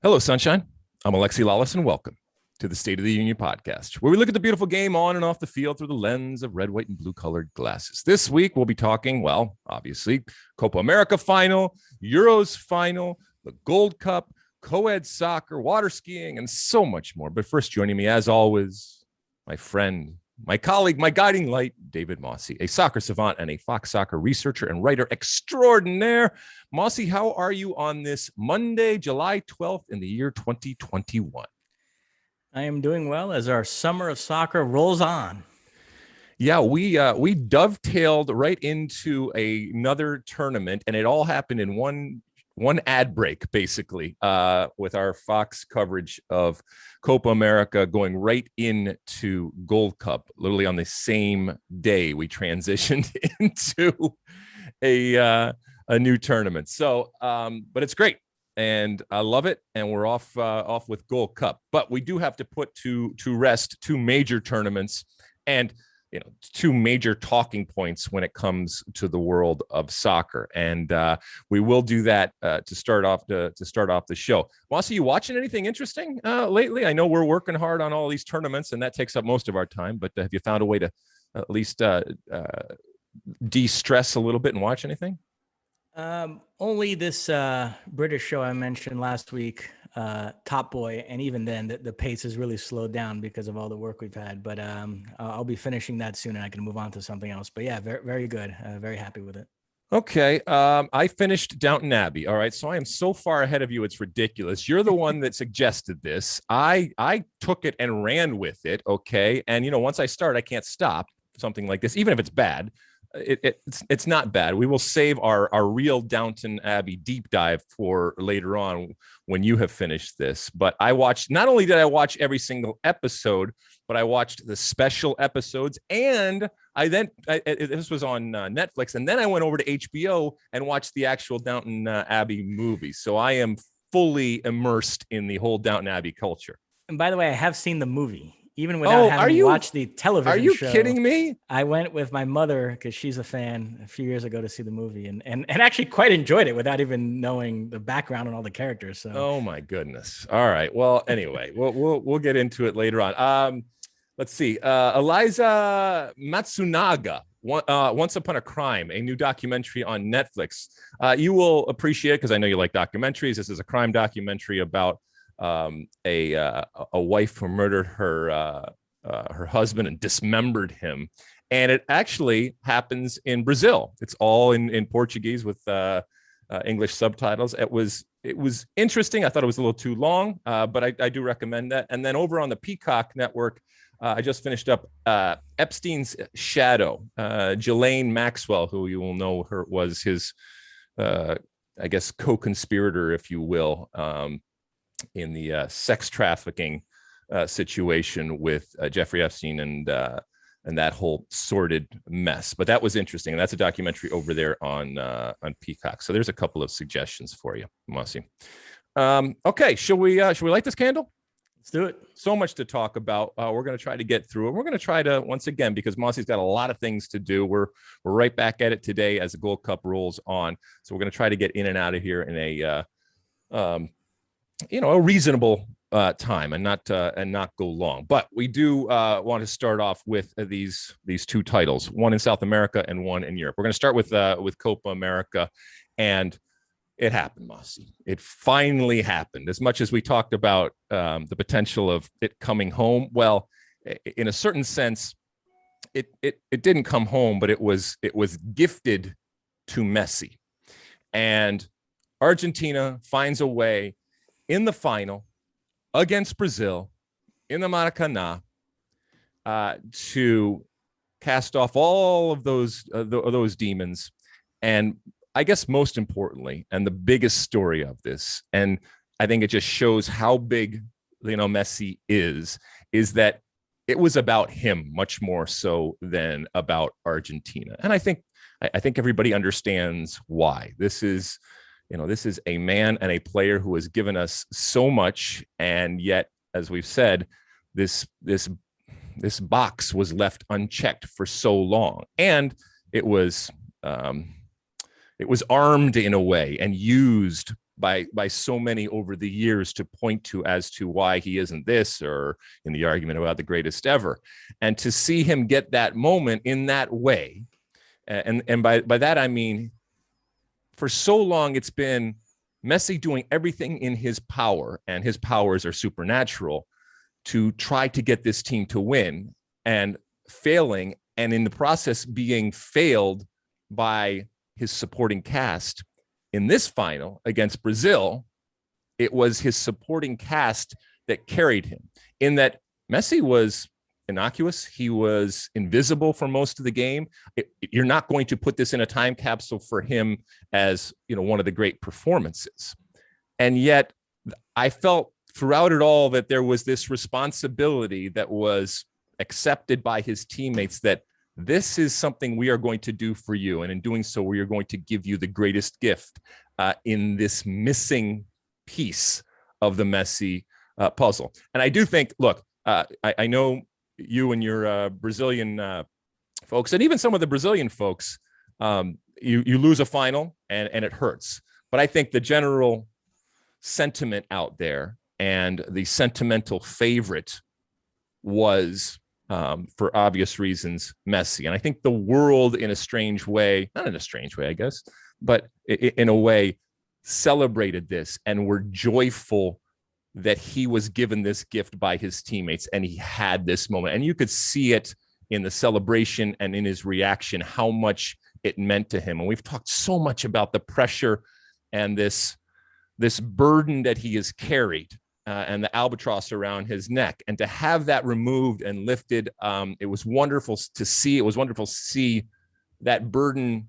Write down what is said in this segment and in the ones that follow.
Hello, Sunshine. I'm ALEXI LALAS, and welcome to the State of the Union podcast, where we look at the beautiful game on and off the field through the lens of red, white, and blue-colored glasses. This week, we'll be talking, well, obviously, Copa America Final, Euros Final, the Gold Cup, co-ed soccer, water skiing, and so much more. But first, joining me, as always, my friend, my colleague, my guiding light, David Mosse, a soccer savant and a Fox Soccer researcher and writer extraordinaire. Mosse, how are you on this Monday, July 12th in the year 2021? I am doing well as our summer of soccer rolls on. Yeah, we dovetailed right into another tournament, and it all happened in one ad break, basically, with our Fox coverage of Copa America going right into Gold Cup, literally on the same day we transitioned into a new tournament. So, but it's great, and I love it. And we're off with Gold Cup, but we do have to put to rest two major tournaments and two major talking points when it comes to the world of soccer, and we will do that to start off the show. Mosse, you watching anything interesting lately? I know we're working hard on all these tournaments, and that takes up most of our time. But have you found a way to at least de-stress a little bit and watch anything? Only this British show I mentioned last week, Top Boy, and even then the pace has really slowed down because of all the work we've had. But I'll be finishing that soon, and I can move on to something else. But yeah, very, very good. Very happy with it. Okay. I finished Downton Abbey. All right. So I am so far ahead of you. It's ridiculous. You're the one that suggested this. I took it and ran with it. Okay. And, once I start, I can't stop something like this, even if it's bad. It's not bad. We will save our real Downton Abbey deep dive for later on when you have finished this. But not only did I watch every single episode, but I watched the special episodes, and this was on Netflix, and then I went over to HBO and watched the actual Downton Abbey movie. So I am fully immersed in the whole Downton Abbey culture. And by the way, I have seen the movie. Even without having watched the television show. Are you kidding me? I went with my mother, because she's a fan, a few years ago to see the movie, and actually quite enjoyed it without even knowing the background and all the characters. So. Oh my goodness! All right. Well, anyway, we'll get into it later on. Let's see. Eliza Matsunaga, Once Upon a Crime, a new documentary on Netflix. You will appreciate it because I know you like documentaries. This is a crime documentary about a wife who murdered her husband and dismembered him, and it actually happens in Brazil. It's all in Portuguese with English subtitles. It was interesting. I thought it was a little too long, but I do recommend that. And then over on the Peacock network, I just finished up Epstein's Shadow. Ghislaine Maxwell, who you will know her was his I guess co-conspirator, if you will, in the sex trafficking situation with Jeffrey Epstein and that whole sordid mess. But that was interesting. And that's a documentary over there on Peacock. So there's a couple of suggestions for you, Mosse. Okay, should we light this candle? Let's do it. So much to talk about. We're going to try to get through it. We're going to try to, once again, because Mosse's got a lot of things to do. We're right back at it today as the Gold Cup rolls on. So we're going to try to get in and out of here in a reasonable time and not go long. But we do want to start off with these two titles, one in South America and one in Europe. We're going to start with Copa America, and it happened, Mosse. It finally happened. As much as we talked about the potential of it coming home, well, in a certain sense, it didn't come home, but it was gifted to Messi, and Argentina finds a way in the final against Brazil in the Maracanã to cast off all of those demons. And I guess most importantly, and the biggest story of this, and I think it just shows how big Messi is that it was about him much more so than about Argentina. And I think everybody understands why. This is a man and a player who has given us so much, and yet, as we've said, this box was left unchecked for so long, and it was armed in a way and used by so many over the years to point to as to why he isn't this, or in the argument about the greatest ever. And to see him get that moment in that way, and by that I mean, for so long it's been Messi doing everything in his power, and his powers are supernatural, to try to get this team to win, and failing, and in the process being failed by his supporting cast. In this final against Brazil, it was his supporting cast that carried him, in that Messi was innocuous. He was invisible for most of the game. You're not going to put this in a time capsule for him as, one of the great performances. And yet I felt throughout it all that there was this responsibility that was accepted by his teammates, that this is something we are going to do for you. And in doing so, we are going to give you the greatest gift in this missing piece of the Messi puzzle. And I do think, look, I know you and your Brazilian folks, and even some of the Brazilian folks, you lose a final and it hurts. But I think the general sentiment out there, and the sentimental favorite, was, for obvious reasons, Messi. And I think the world, in a strange way, not in a strange way, I guess, but in a way, celebrated this and were joyful that he was given this gift by his teammates, and he had this moment. And you could see it in the celebration and in his reaction, how much it meant to him. And we've talked so much about the pressure and this burden that he has carried, and the albatross around his neck, and to have that removed and lifted, it was wonderful to see. It was wonderful to see that burden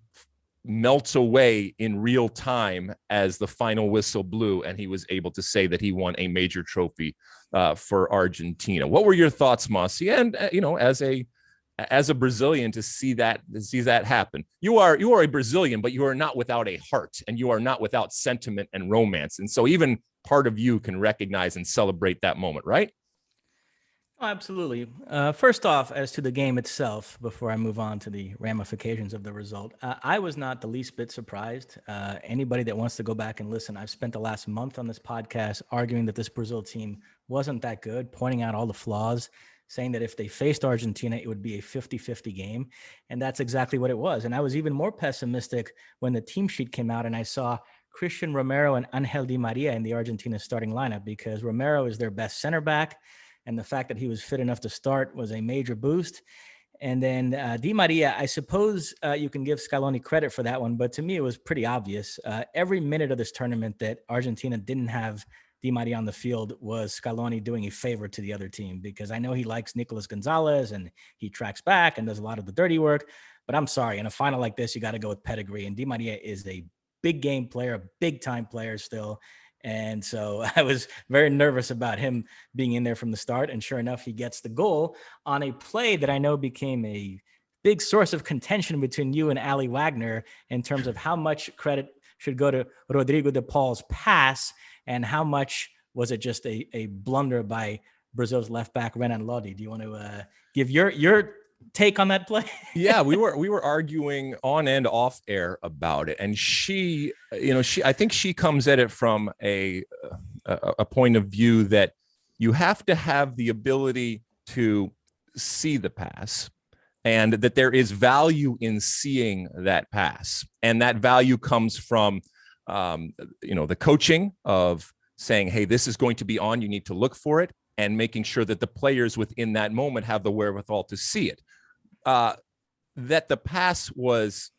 melts away in real time as the final whistle blew, and he was able to say that he won a major trophy for Argentina. What were your thoughts, Mosse? And as a Brazilian, to see that happen. You are a Brazilian, but you are not without a heart, and you are not without sentiment and romance. And so even part of you can recognize and celebrate that moment, right? Oh, absolutely. First off, as to the game itself, before I move on to the ramifications of the result, I was not the least bit surprised. Anybody that wants to go back and listen, I've spent the last month on this podcast arguing that this Brazil team wasn't that good, pointing out all the flaws, saying that if they faced Argentina, it would be a 50-50 game. And that's exactly what it was. And I was even more pessimistic when the team sheet came out and I saw Christian Romero and Angel Di Maria in the Argentina starting lineup, because Romero is their best center back. And the fact that he was fit enough to start was a major boost. And then Di Maria, I suppose you can give Scaloni credit for that one, but to me, it was pretty obvious. Every minute of this tournament that Argentina didn't have Di Maria on the field was Scaloni doing a favor to the other team, because I know he likes Nicolas Gonzalez and he tracks back and does a lot of the dirty work. But I'm sorry, in a final like this, you got to go with pedigree. And Di Maria is a big game player, a big time player still. And so I was very nervous about him being in there from the start. And sure enough, he gets the goal on a play that I know became a big source of contention between you and Ali Wagner in terms of how much credit should go to Rodrigo de Paul's pass and how much was it just a blunder by Brazil's left back, Renan Lodi. Do you want to give your take on that play? Yeah, we were arguing on and off air about it, and I think she comes at it from a point of view that you have to have the ability to see the pass, and that there is value in seeing that pass, and that value comes from the coaching of saying, hey, this is going to be on, you need to look for it, and making sure that the players within that moment have the wherewithal to see it. That the pass was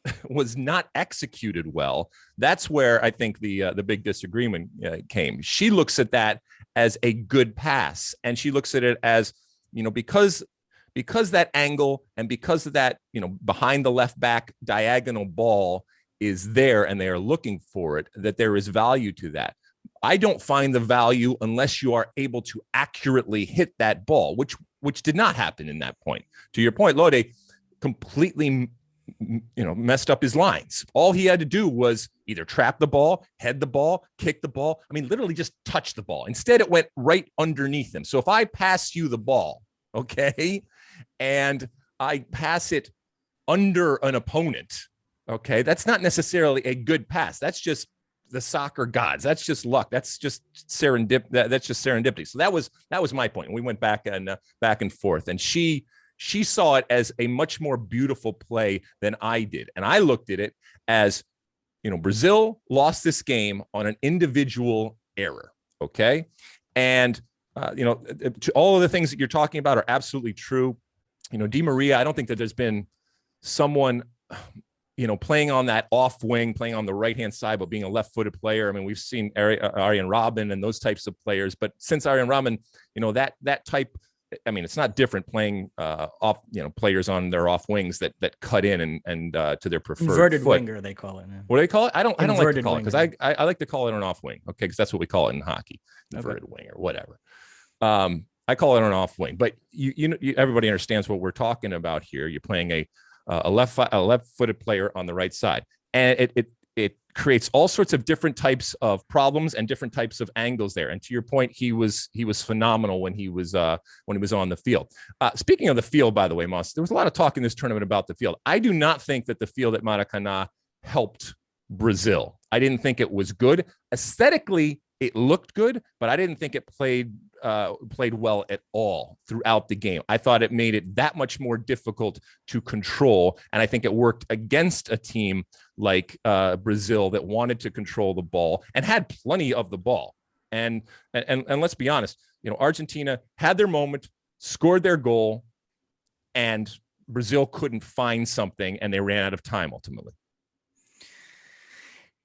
not executed well. That's where I think the big disagreement came. She looks at that as a good pass, and she looks at it as, because that angle and because of that, behind the left back diagonal ball is there and they are looking for it, that there is value to that. I don't find the value unless you are able to accurately hit that ball, which did not happen in that point. To your point, Lode completely, messed up his lines. All he had to do was either trap the ball, head the ball, kick the ball. I mean, literally just touch the ball. Instead, it went right underneath him. So if I pass you the ball, okay, and I pass it under an opponent, okay, that's not necessarily a good pass. That's just the soccer gods. That's just luck. That's just that's just serendipity. So that was my point. We went back and forth, and she saw it as a much more beautiful play than I did. And I looked at it as, Brazil lost this game on an individual error. Okay. And, all of the things that you're talking about are absolutely true. Di Maria, I don't think that there's been someone, playing on that off wing, playing on the right-hand side, but being a left-footed player. I mean, we've seen Arjen Robben and those types of players, but since Arjen Robben, that type, I mean, it's not different playing off, players on their off wings that cut in and to their preferred inverted foot. winger, they call it. Man. What do they call it? I don't like to call winger. it, because I like to call it an off wing. Okay, because that's what we call it in hockey, inverted wing or whatever. I call it an off wing, but everybody understands what we're talking about here. You're playing a left-footed player on the right side, and it creates all sorts of different types of problems and different types of angles there. And to your point, he was phenomenal when he was on the field. Speaking of the field, by the way, Mosse, there was a lot of talk in this tournament about the field. I do not think that the field at Maracanã helped Brazil. I didn't think it was good. Aesthetically, it looked good, but I didn't think it played well at all throughout the game. I thought it made it that much more difficult to control, and I think it worked against a team like Brazil that wanted to control the ball and had plenty of the ball. And let's be honest, Argentina had their moment, scored their goal, and Brazil couldn't find something, and they ran out of time ultimately.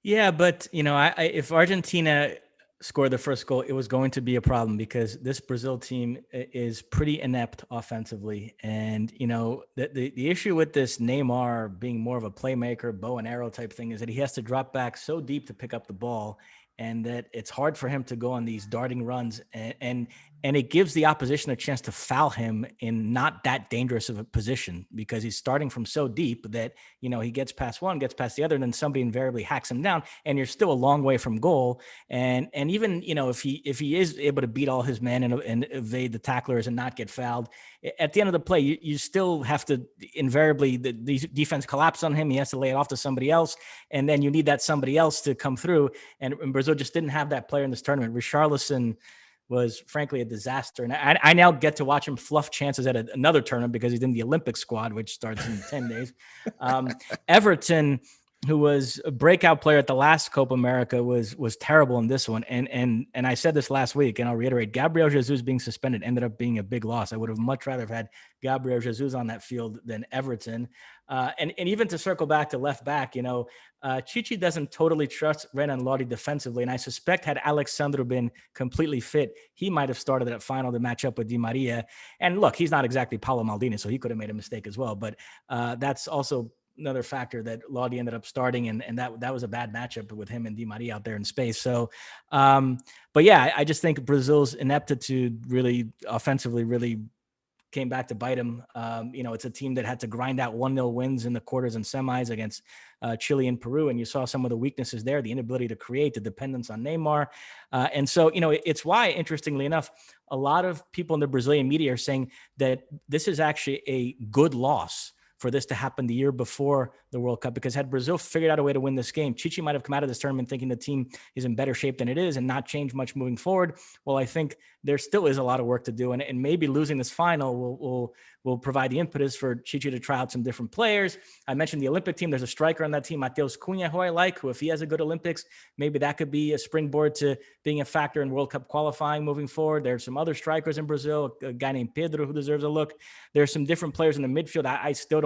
Yeah, but if Argentina scored the first goal, it was going to be a problem, because this Brazil team is pretty inept offensively. And, the issue with this Neymar being more of a playmaker, bow and arrow type thing, is that he has to drop back so deep to pick up the ball, and that it's hard for him to go on these darting runs, and it gives the opposition a chance to foul him in not that dangerous of a position, because he's starting from so deep that, he gets past one, gets past the other, and then somebody invariably hacks him down, and you're still a long way from goal. And even, if he is able to beat all his men and evade the tacklers and not get fouled, at the end of the play, you still have to invariably, the defense collapse on him. He has to lay it off to somebody else, and then you need that somebody else to come through. And Brazil just didn't have that player in this tournament. Richarlison was frankly a disaster. And I now get to watch him fluff chances at another tournament because he's in the Olympic squad, which starts in 10 days. Everton, who was a breakout player at the last Copa America, was terrible in this one. And I said this last week, and I'll reiterate, Gabriel Jesus being suspended ended up being a big loss. I would have much rather have had Gabriel Jesus on that field than Everton. And even to circle back to left back, Chichi doesn't totally trust Renan Lodi defensively. And I suspect had Alexandro been completely fit, he might have started that final to match up with Di Maria. And look, he's not exactly Paulo Maldini, so he could have made a mistake as well. But that's also another factor, that Lodi ended up starting, and that was a bad matchup with him and Di Maria out there in space. So, but yeah, I just think Brazil's ineptitude really offensively really came back to bite him. It's a team that had to grind out 1-0 wins in the quarters and semis against Chile and Peru. And you saw some of the weaknesses there, the inability to create, the dependence on Neymar. And so, it's why, interestingly enough, a lot of people in the Brazilian media are saying that this is actually a good loss for this to happen the year before the World Cup, because had Brazil figured out a way to win this game, Chichi might have come out of this tournament thinking the team is in better shape than it is and not change much moving forward. Well, I think there still is a lot of work to do, and maybe losing this final will provide the impetus for Chichi to try out some different players. I mentioned the Olympic team. There's a striker on that team, Matheus Cunha, who I like, who if he has a good Olympics, maybe that could be a springboard to being a factor in World Cup qualifying moving forward. There's some other strikers in Brazil, a guy named Pedro who deserves a look. There's some different players in the midfield. I still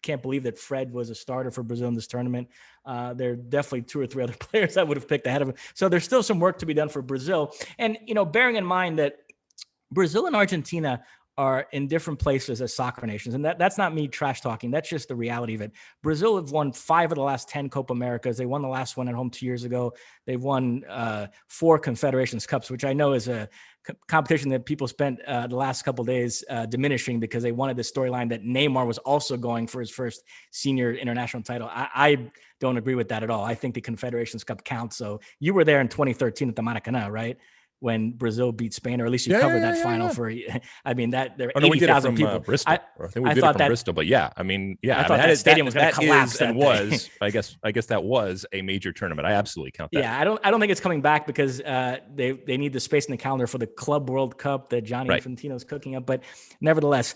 can't believe that Fred was a starter for Brazil in this tournament. There are definitely 2 or 3 other players I would have picked ahead of him. So there's still some work to be done for Brazil. And, bearing in mind that Brazil and Argentina are in different places as soccer nations. And that's not me trash talking. That's just the reality of it. Brazil have won 5 of the last 10 Copa Americas. They won the last one at home 2 years ago. They've won 4 Confederations Cups, which I know is a competition that people spent the last couple of days diminishing because they wanted the storyline that Neymar was also going for his first senior international title. I don't agree with that at all. I think the Confederations Cup counts. So you were there in 2013 at the Maracanã, right? when Brazil beat Spain, or at least you Yeah, covered yeah, that yeah, final yeah. for, I mean, that there were Oh, no, we did it 80,000 from people. Bristol. I think we I did it thought from that Bristol, but yeah, I mean, yeah, I I thought mean, that stadium was going to collapse is and that day. was, I guess that was a major tournament. I absolutely count that. Yeah, I don't think it's coming back because they need the space in the calendar for the Club World Cup that Johnny Right. Infantino's cooking up. But nevertheless,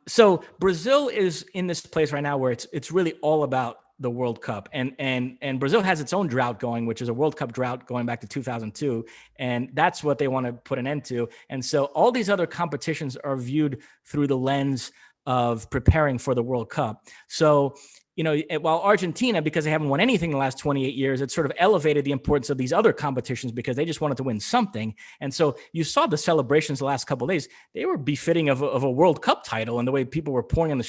so Brazil is in this place right now where it's really all about the World Cup, and Brazil has its own drought going, which is a World Cup drought going back to 2002, and that's what they want to put an end to. And so all these other competitions are viewed through the lens of preparing for the World Cup. So, while Argentina, because they haven't won anything in the last 28 years, it sort of elevated the importance of these other competitions because they just wanted to win something. And so you saw the celebrations the last couple of days. They were befitting of a World Cup title, and the way people were pouring into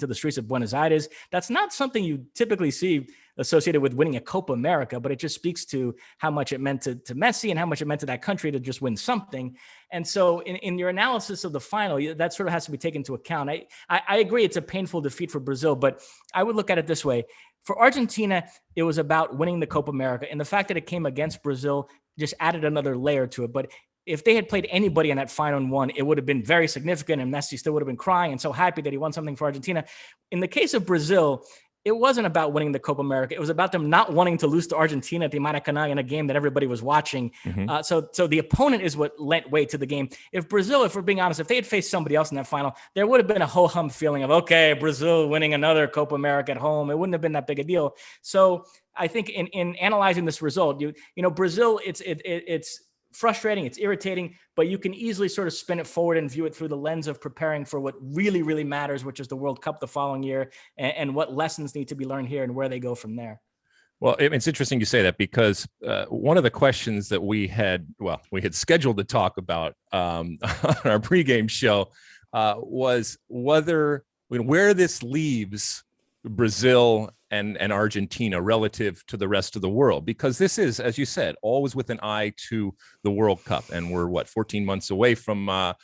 the streets of Buenos Aires. That's not something you typically see associated with winning a Copa America, but it just speaks to how much it meant to Messi and how much it meant to that country to just win something. And so in your analysis of the final, that sort of has to be taken into account. I agree it's a painful defeat for Brazil, but I would look at it this way. For Argentina, it was about winning the Copa America, and the fact that it came against Brazil just added another layer to it. But if they had played anybody in that final and won, it would have been very significant, and Messi still would have been crying and so happy that he won something for Argentina. In the case of Brazil, it wasn't about winning the Copa America. It was about them not wanting to lose to Argentina at the Maracanã in a game that everybody was watching. Mm-hmm. So the opponent is what lent weight to the game. If Brazil, if we're being honest, if they had faced somebody else in that final, there would have been a ho-hum feeling of, okay, Brazil winning another Copa America at home. It wouldn't have been that big a deal. So I think in analyzing this result, Brazil, it's frustrating, it's irritating, but you can easily sort of spin it forward and view it through the lens of preparing for what really, really matters, which is the World Cup the following year, and what lessons need to be learned here and where they go from there. Well, it's interesting you say that because one of the questions that we had scheduled to talk about on our pregame show was where this leaves Brazil and Argentina relative to the rest of the world, because this is, as you said, always with an eye to the World Cup, and we're 14 months away from the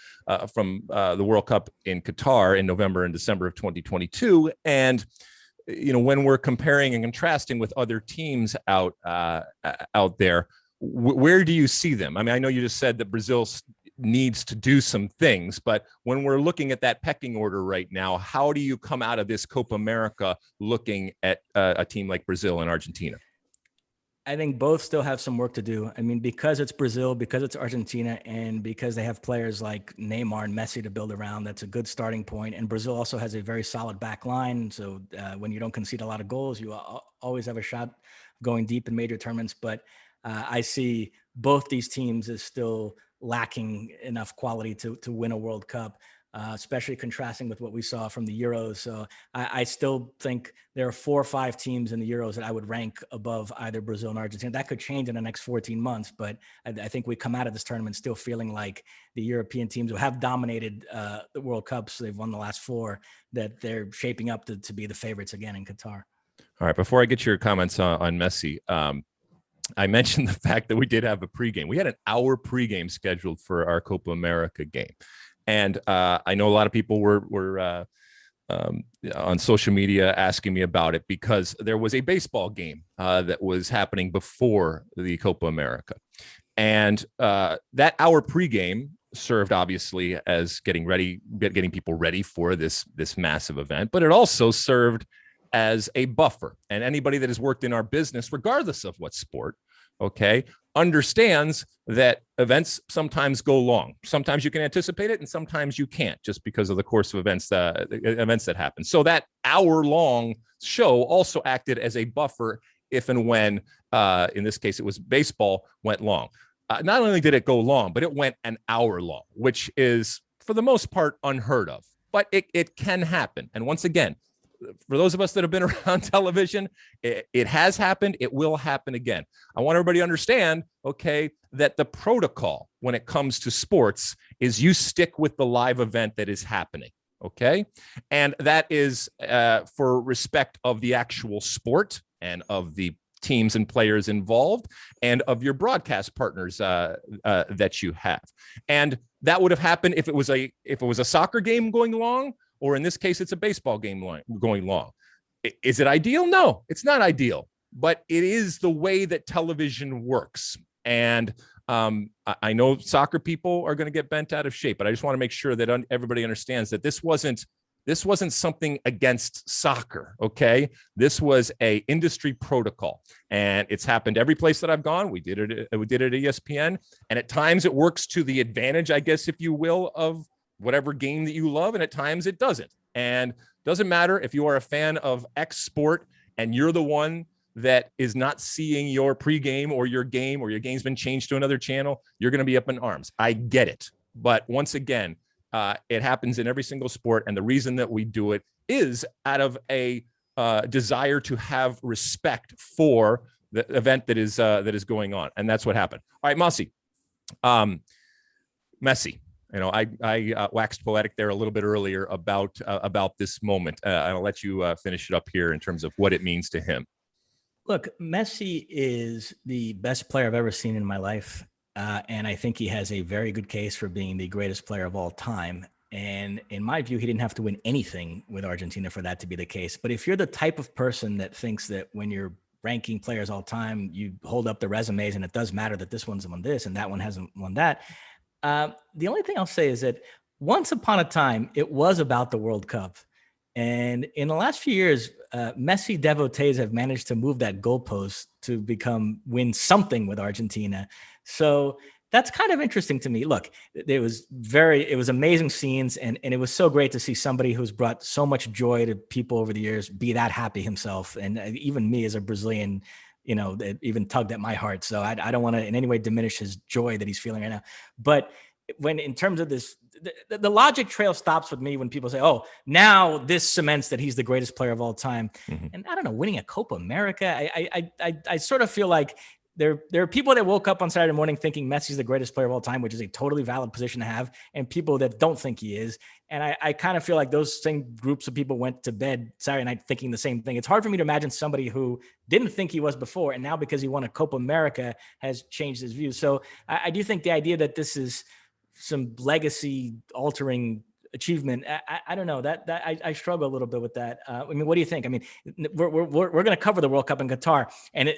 World Cup in Qatar in November and December of 2022, and when we're comparing and contrasting with other teams out there, where do you see them? I mean, I know you just said that Brazil needs to do some things, but when we're looking at that pecking order right now, how do you come out of this Copa America looking at a team like Brazil and Argentina? I think both still have some work to do. I mean, because it's Brazil, because it's Argentina, and because they have players like Neymar and Messi to build around, that's a good starting point. And Brazil also has a very solid back line. So when you don't concede a lot of goals, you always have a shot going deep in major tournaments. But I see both these teams as still lacking enough quality to win a World Cup, especially contrasting with what we saw from the Euros. So I still think there are 4 or 5 teams in the Euros that I would rank above either Brazil and Argentina. That could change in the next 14 months, but I think we come out of this tournament still feeling like the European teams who have dominated the World Cups, they've won the last 4, that they're shaping up to be the favorites again in Qatar. All right, before I get your comments on Messi, I mentioned the fact that we did have a pregame. We had an hour pregame scheduled for our Copa America game. And I know a lot of people were on social media asking me about it because there was a baseball game that was happening before the Copa America. And that hour pregame served obviously as getting people ready for this massive event, but it also served as a buffer. And anybody that has worked in our business, regardless of what sport, understands that events sometimes go long. Sometimes you can anticipate it, and sometimes you can't, just because of the course of events that happen. So that hour-long show also acted as a buffer if and when, in this case, it was baseball, went long. Not only did it go long, but it went an hour long, which is, for the most part, unheard of. But it can happen. And once again, for those of us that have been around television, it has happened. It will happen again. I want everybody to understand, that the protocol when it comes to sports is you stick with the live event that is happening. And that is for respect of the actual sport and of the teams and players involved and of your broadcast partners that you have. And that would have happened if it was a soccer game going long, or in this case, it's a baseball game going long. Is it ideal? No, it's not ideal, but it is the way that television works. And I know soccer people are going to get bent out of shape, but I just want to make sure that everybody understands that this wasn't something against soccer. Okay. This was a industry protocol, and it's happened every place that I've gone. We did it at ESPN, and at times it works to the advantage, I guess, if you will, of whatever game that you love. And at times it doesn't. And doesn't matter if you are a fan of X sport and you're the one that is not seeing your pregame or your game's been changed to another channel, you're going to be up in arms. I get it. But once again, it happens in every single sport. And the reason that we do it is out of a desire to have respect for the event that is going on. And that's what happened. All right, Mosse. Messi. You know, I waxed poetic there a little bit earlier about this moment. I'll let you finish it up here in terms of what it means to him. Look, Messi is the best player I've ever seen in my life. And I think he has a very good case for being the greatest player of all time. And in my view, he didn't have to win anything with Argentina for that to be the case. But if you're the type of person that thinks that when you're ranking players all time, you hold up the resumes and it does matter that this one's won this and that one hasn't won that. The only thing I'll say is that once upon a time, it was about the World Cup. And in the last few years, Messi devotees have managed to move that goalpost to win something with Argentina. So that's kind of interesting to me. Look, it was amazing scenes. And it was so great to see somebody who's brought so much joy to people over the years be that happy himself. And even me as a Brazilian, you know, it even tugged at my heart. So I don't want to in any way diminish his joy that he's feeling right now. But when in terms of this, the logic trail stops with me when people say, oh, now this cements that he's the greatest player of all time. Mm-hmm. And I don't know, winning a Copa America, I sort of feel like there are people that woke up on Saturday morning thinking Messi's the greatest player of all time, which is a totally valid position to have, and people that don't think he is. And I kind of feel like those same groups of people went to bed Saturday night thinking the same thing. It's hard for me to imagine somebody who didn't think he was before, and now because he won a Copa America has changed his views. So I do think the idea that this is some legacy altering achievement, I don't know, that I struggle a little bit with that. I mean, what do you think? I mean, we're going to cover the World Cup in Qatar, and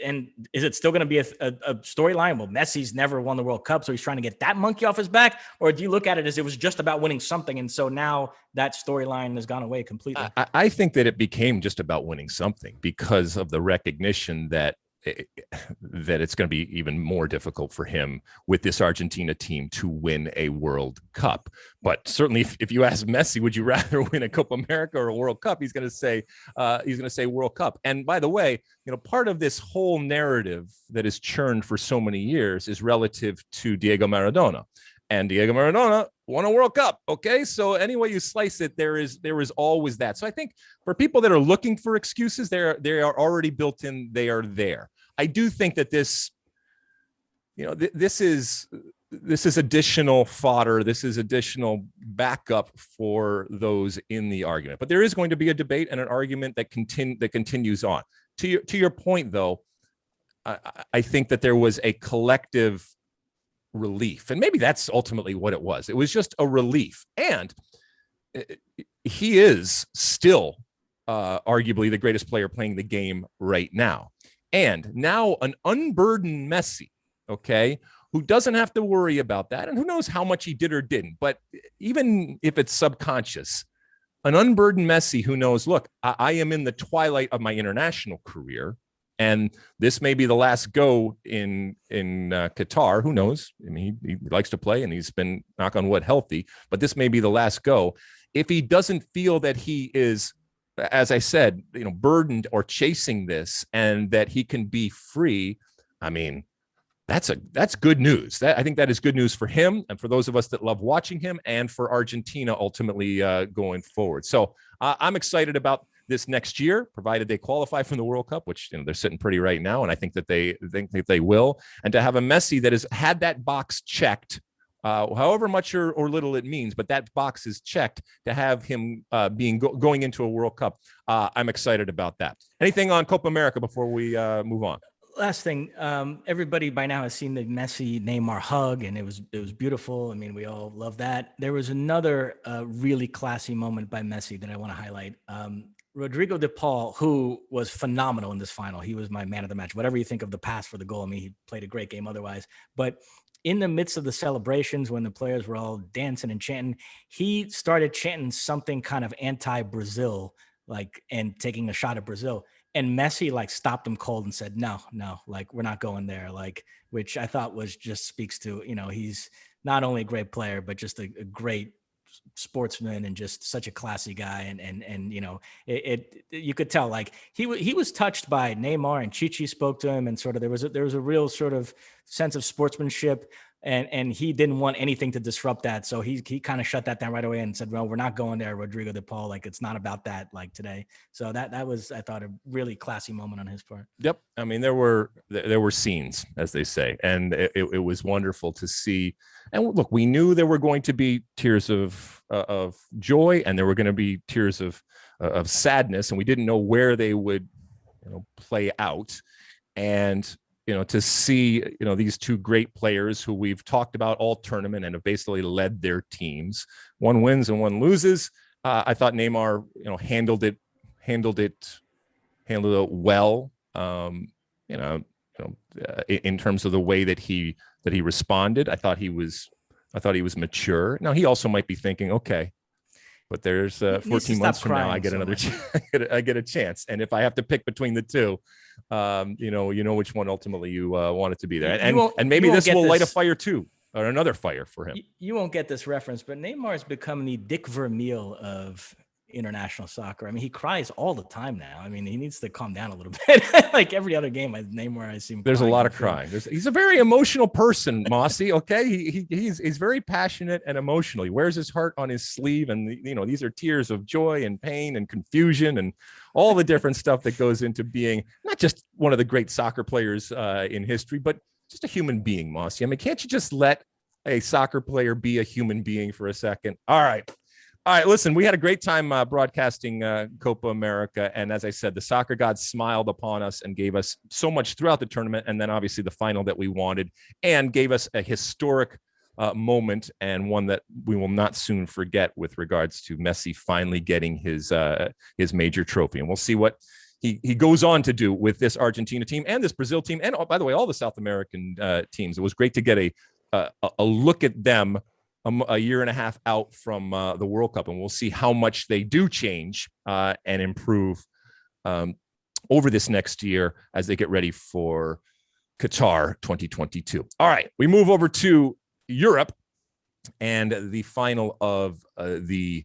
is it still going to be a storyline? Well, Messi's never won the World Cup, so he's trying to get that monkey off his back, or do you look at it as it was just about winning something, and so now that storyline has gone away completely? I think that it became just about winning something because of the recognition that it's going to be even more difficult for him with this Argentina team to win a World Cup. But certainly, if you ask Messi, would you rather win a Copa America or a World Cup? He's going to say World Cup. And by the way, you know, part of this whole narrative that is churned for so many years is relative to Diego Maradona. And Diego Maradona won a World Cup. Okay, so any way you slice it, there is always that. So I think for people that are looking for excuses, they are already built in. They are there. I do think that this, you know, this is additional fodder. This is additional backup for those in the argument. But there is going to be a debate and an argument that continues on. To your point, though, I think that there was a collective relief, and maybe that's ultimately what it was. It was just a relief, and he is still arguably the greatest player playing the game right now. And now an unburdened Messi, okay, who doesn't have to worry about that, and who knows how much he did or didn't, but even if it's subconscious, an unburdened Messi who knows, look, I am in the twilight of my international career, and this may be the last go in Qatar. Who knows? I mean, he likes to play, and he's been, knock on wood, healthy, but this may be the last go. If he doesn't feel that he is, as I said, you know, burdened or chasing this, and that he can be free, I mean, that's good news. I think that is good news for him and for those of us that love watching him, and for Argentina ultimately going forward. So I'm excited about this next year, provided they qualify from the World Cup, which, you know, they're sitting pretty right now, and I think that they will. And to have a Messi that has had that box checked, however much or little it means, but that box is checked, to have him going into a World Cup. I'm excited about that. Anything on Copa America before we move on? Last thing, everybody by now has seen the Messi Neymar hug, and it was beautiful. I mean, we all love that. There was another really classy moment by Messi that I want to highlight. Rodrigo de Paul, who was phenomenal in this final. He was my man of the match. Whatever you think of the pass for the goal, I mean, he played a great game otherwise. But in the midst of the celebrations, when the players were all dancing and chanting, he started chanting something kind of anti-Brazil, like, and taking a shot at Brazil. And Messi like stopped him cold and said, no, like, we're not going there. Like, which I thought was just speaks to, he's not only a great player, but just a great sportsman and just such a classy guy. And you could tell, like, he was touched by Neymar, and Chichi spoke to him, and sort of there was a real sort of sense of sportsmanship, and he didn't want anything to disrupt that. So he kind of shut that down right away and said, well, we're not going there, Rodrigo de Paul. Like, it's not about that, like, today. So that was, I thought, a really classy moment on his part. Yep. I mean, there were scenes, as they say, and it was wonderful to see. And look, we knew there were going to be tears of joy, and there were going to be tears of sadness, and we didn't know where they would, play out. And to see, these two great players who we've talked about all tournament and have basically led their teams. One wins and one loses. I thought Neymar, handled it well. In terms of the way that he responded, I thought he was mature. Now, he also might be thinking, okay, but there's 14 months from now, I get another chance. I get a chance. And if I have to pick between the two, which one ultimately you want it to be there. And maybe this will light a fire too, or another fire for him. You won't get this reference, but Neymar has become the Dick Vermeil of international soccer. I mean, he cries all the time now. I mean, he needs to calm down a little bit. Like every other game, Neymar, I see him. There's a lot of crying. He's a very emotional person, Mosse. Okay, he's very passionate and emotional. He wears his heart on his sleeve, and these are tears of joy and pain and confusion and all the different stuff that goes into being not just one of the great soccer players in history, but just a human being, Mosse. I mean, can't you just let a soccer player be a human being for a second? All right, listen, we had a great time broadcasting Copa America. And as I said, the soccer gods smiled upon us and gave us so much throughout the tournament. And then obviously the final that we wanted, and gave us a historic moment, and one that we will not soon forget, with regards to Messi finally getting his major trophy. And we'll see what he goes on to do with this Argentina team and this Brazil team. And by the way, all the South American teams. It was great to get a look at them a year and a half out from the World Cup, and we'll see how much they do change and improve over this next year as they get ready for Qatar 2022. All right, we move over to Europe and the final of the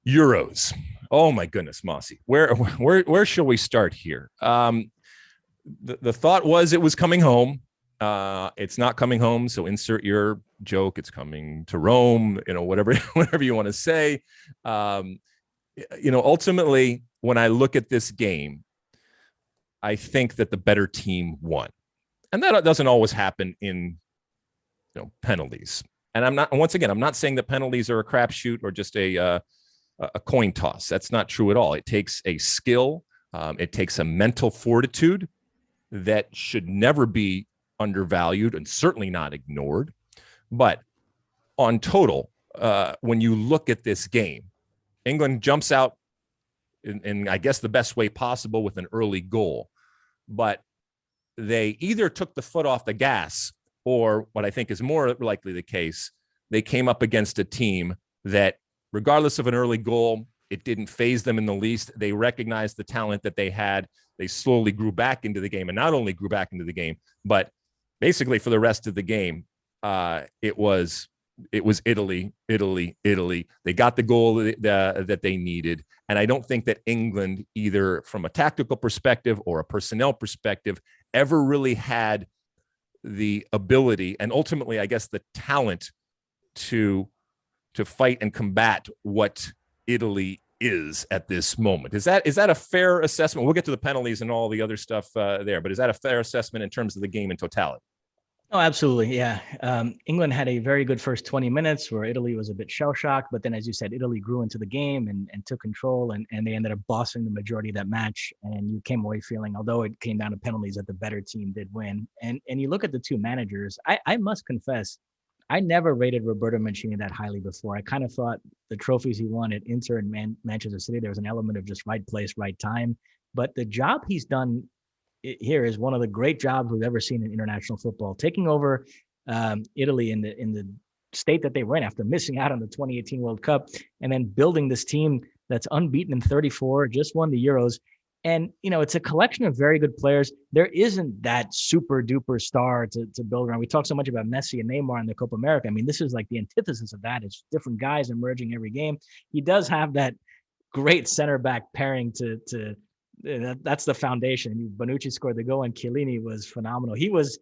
Euros. Oh my goodness, Mosse, where shall we start here? The thought was it was coming home. It's not coming home, so insert your joke. It's coming to Rome, whatever you want to say. Ultimately, when I look at this game, I think that the better team won, and that doesn't always happen in penalties. And I'm not saying that penalties are a crapshoot or just a coin toss. That's not true at all. It takes a skill. It takes a mental fortitude that should never be undervalued and certainly not ignored. But on total, when you look at this game, England jumps out in I guess the best way possible with an early goal, but they either took the foot off the gas, or what I think is more likely the case, they came up against a team that, regardless of an early goal, it didn't faze them in the least. They recognized the talent that they had. They slowly grew back into the game, and not only grew back into the game, but basically for the rest of the game, it was Italy. They got the goal that they needed. And I don't think that England, either from a tactical perspective or a personnel perspective, ever really had the ability and ultimately, I guess, the talent to fight and combat what Italy is at this moment. Is that a fair assessment? We'll get to the penalties and all the other stuff there, but is that a fair assessment in terms of the game in totality? Oh, absolutely. Yeah. England had a very good first 20 minutes where Italy was a bit shell-shocked. But then, as you said, Italy grew into the game and took control, and they ended up bossing the majority of that match. And you came away feeling, although it came down to penalties, that the better team did win. And you look at the two managers, I must confess, I never rated Roberto Mancini that highly before. I kind of thought the trophies he won at Inter and Manchester City, there was an element of just right place, right time. But the job he's done here is one of the great jobs we've ever seen in international football, taking over Italy in the state that they were in after missing out on the 2018 World Cup, and then building this team that's unbeaten in 34, just won the Euros. And, it's a collection of very good players. There isn't that super duper star to build around. We talk so much about Messi and Neymar in the Copa America. I mean, this is like the antithesis of that. It's different guys emerging every game. He does have that great center back pairing that's the foundation. I mean, Bonucci scored the goal and Chiellini was phenomenal. He was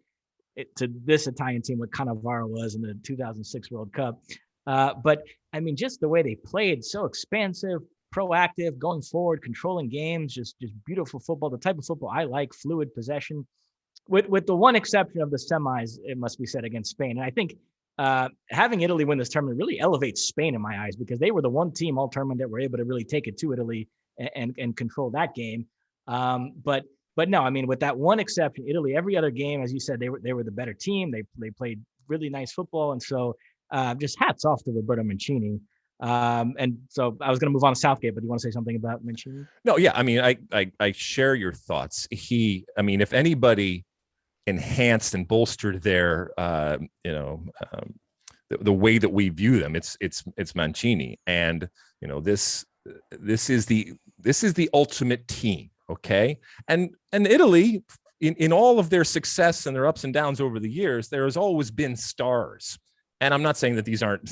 to this Italian team what Cannavaro was in the 2006 World Cup. But I mean, just the way they played, so expansive, proactive, going forward, controlling games, just beautiful football, the type of football I like, fluid possession, with the one exception of the semis, it must be said, against Spain. And I think having Italy win this tournament really elevates Spain in my eyes, because they were the one team all tournament that were able to really take it to Italy and control that game. But no, I mean, with that one exception, Italy, every other game, as you said, they were the better team. They played really nice football. And so just hats off to Roberto Mancini. And so I was going to move on to Southgate, but do you want to say something about Mancini? No, yeah. I mean, I share your thoughts. If anybody enhanced and bolstered their, the way that we view them, it's Mancini. And, this is the ultimate team. Okay. And Italy, in all of their success and their ups and downs over the years, there has always been stars. And I'm not saying that these aren't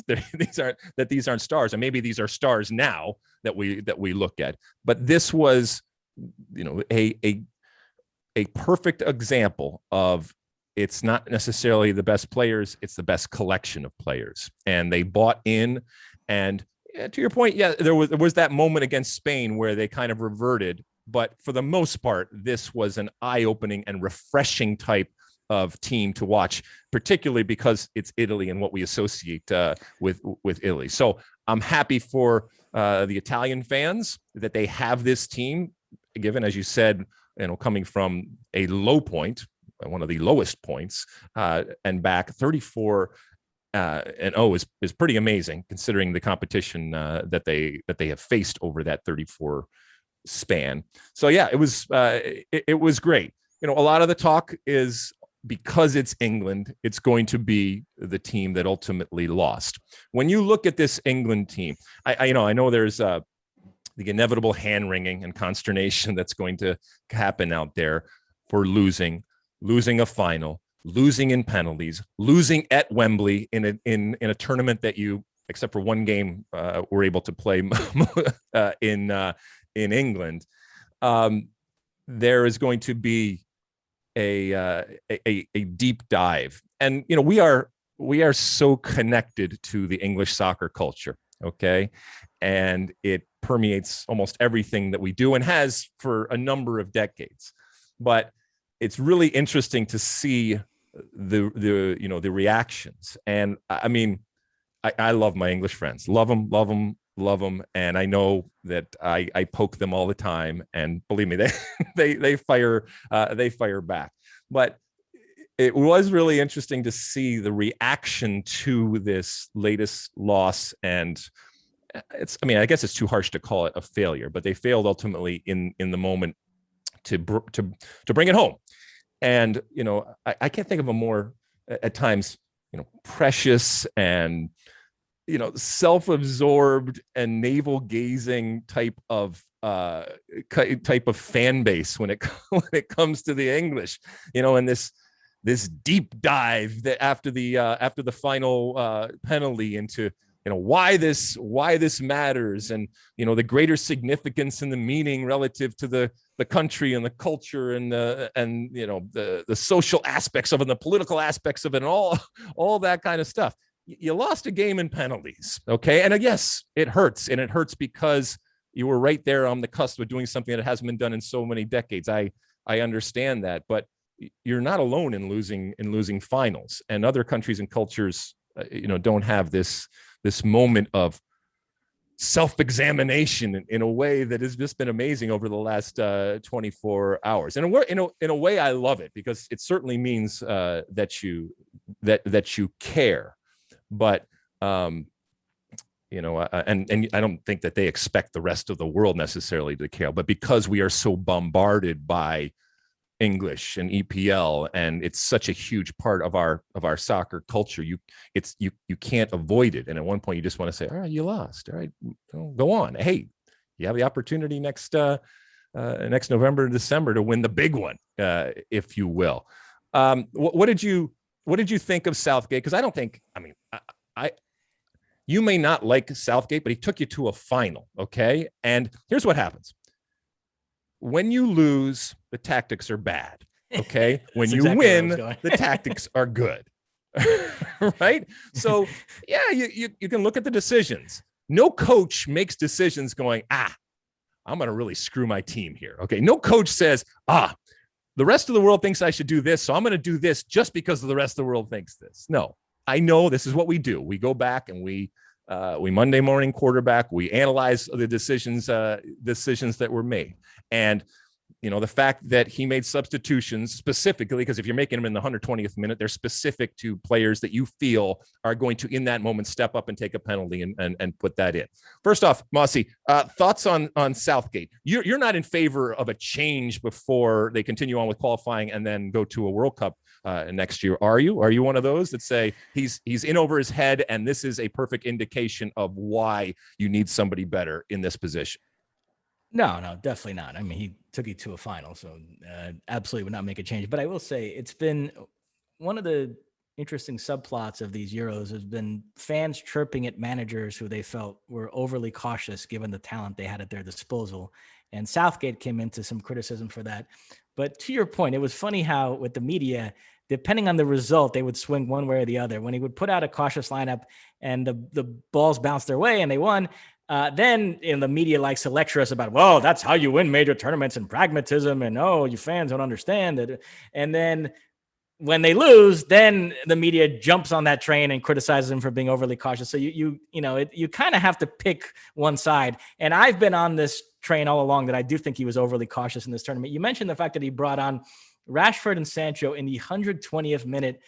stars, and maybe these are stars now that we look at. But this was, a perfect example of, it's not necessarily the best players, it's the best collection of players. And they bought in. And to your point, yeah, there was that moment against Spain where they kind of reverted. But for the most part, this was an eye-opening and refreshing type of team to watch, particularly because it's Italy and what we associate with Italy. So I'm happy for the Italian fans that they have this team, given, as you said, coming from a low point, one of the lowest points, and back 34 and is pretty amazing, considering the competition that they have faced over that 34 span. So yeah, it was great. A lot of the talk is, because it's England, it's going to be the team that ultimately lost. When you look at this England team, I know there's the inevitable hand wringing and consternation that's going to happen out there for losing a final, losing in penalties, losing at Wembley in a tournament that you, except for one game, were able to play in England. There is going to be a deep dive, and we are so connected to the English soccer culture, okay, and it permeates almost everything that we do and has for a number of decades. But it's really interesting to see the reactions. And I mean, I love my English friends, love them, and I know that I poke them all the time, and believe me, they fire back. But it was really interesting to see the reaction to this latest loss. And I guess it's too harsh to call it a failure, but they failed ultimately in the moment to bring it home. And I can't think of a more, at times, precious and self-absorbed and navel-gazing type of fan base when it comes to the English, and this deep dive that after the final penalty into why this matters, and the greater significance and the meaning relative to the country and the culture and the social aspects of it and the political aspects of it and all that kind of stuff. You lost a game in penalties, okay? And yes, it hurts, and it hurts because you were right there on the cusp of doing something that hasn't been done in so many decades. I understand that, but you're not alone in losing finals, and other countries and cultures, don't have this moment of self-examination in a way that has just been amazing over the last 24 hours. And in a way, I love it, because it certainly means that you care. But and I don't think that they expect the rest of the world necessarily to care, but because we are so bombarded by English and EPL, and it's such a huge part of our soccer culture. You can't avoid it. And at one point, you just want to say, "All right, you lost. All right, go on. Hey, you have the opportunity next November and December to win the big one, if you will." What did you think of Southgate? Because I don't think, I mean, you may not like Southgate, but he took you to a final. Okay, and here's what happens. When you lose, the tactics are bad. Okay. When you exactly win, the tactics are good. Right. So yeah, you can look at the decisions. No coach makes decisions going, I'm going to really screw my team here. Okay. No coach says, the rest of the world thinks I should do this, so I'm going to do this just because the rest of the world thinks this. No, I know this is what we do. We go back and we Monday morning quarterback. We analyze the decisions that were made. And, the fact that he made substitutions specifically, because if you're making them in the 120th minute, they're specific to players that you feel are going to, in that moment, step up and take a penalty and put that in. First off, Mosse, thoughts on Southgate? You're not in favor of a change before they continue on with qualifying and then go to a World Cup next year, are you? Are you one of those that say he's in over his head and this is a perfect indication of why you need somebody better in this position? No, definitely not. I mean, he took you to a final, so absolutely would not make a change. But I will say it's been one of the interesting subplots of these Euros has been fans chirping at managers who they felt were overly cautious given the talent they had at their disposal. And Southgate came into some criticism for that. But to your point, it was funny how with the media, depending on the result, they would swing one way or the other. When he would put out a cautious lineup and the balls bounced their way and they won, then the media likes to lecture us about, well, that's how you win major tournaments and pragmatism. And, you fans don't understand it. And then when they lose, then the media jumps on that train and criticizes him for being overly cautious. So you kind of have to pick one side. And I've been on this train all along that I do think he was overly cautious in this tournament. You mentioned the fact that he brought on Rashford and Sancho in the 120th minute,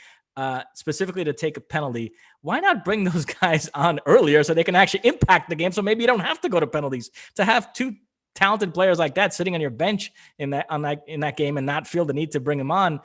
specifically to take a penalty. Why not bring those guys on earlier so they can actually impact the game? So maybe you don't have to go to penalties. To have two talented players like that sitting on your bench in that game and not feel the need to bring him on.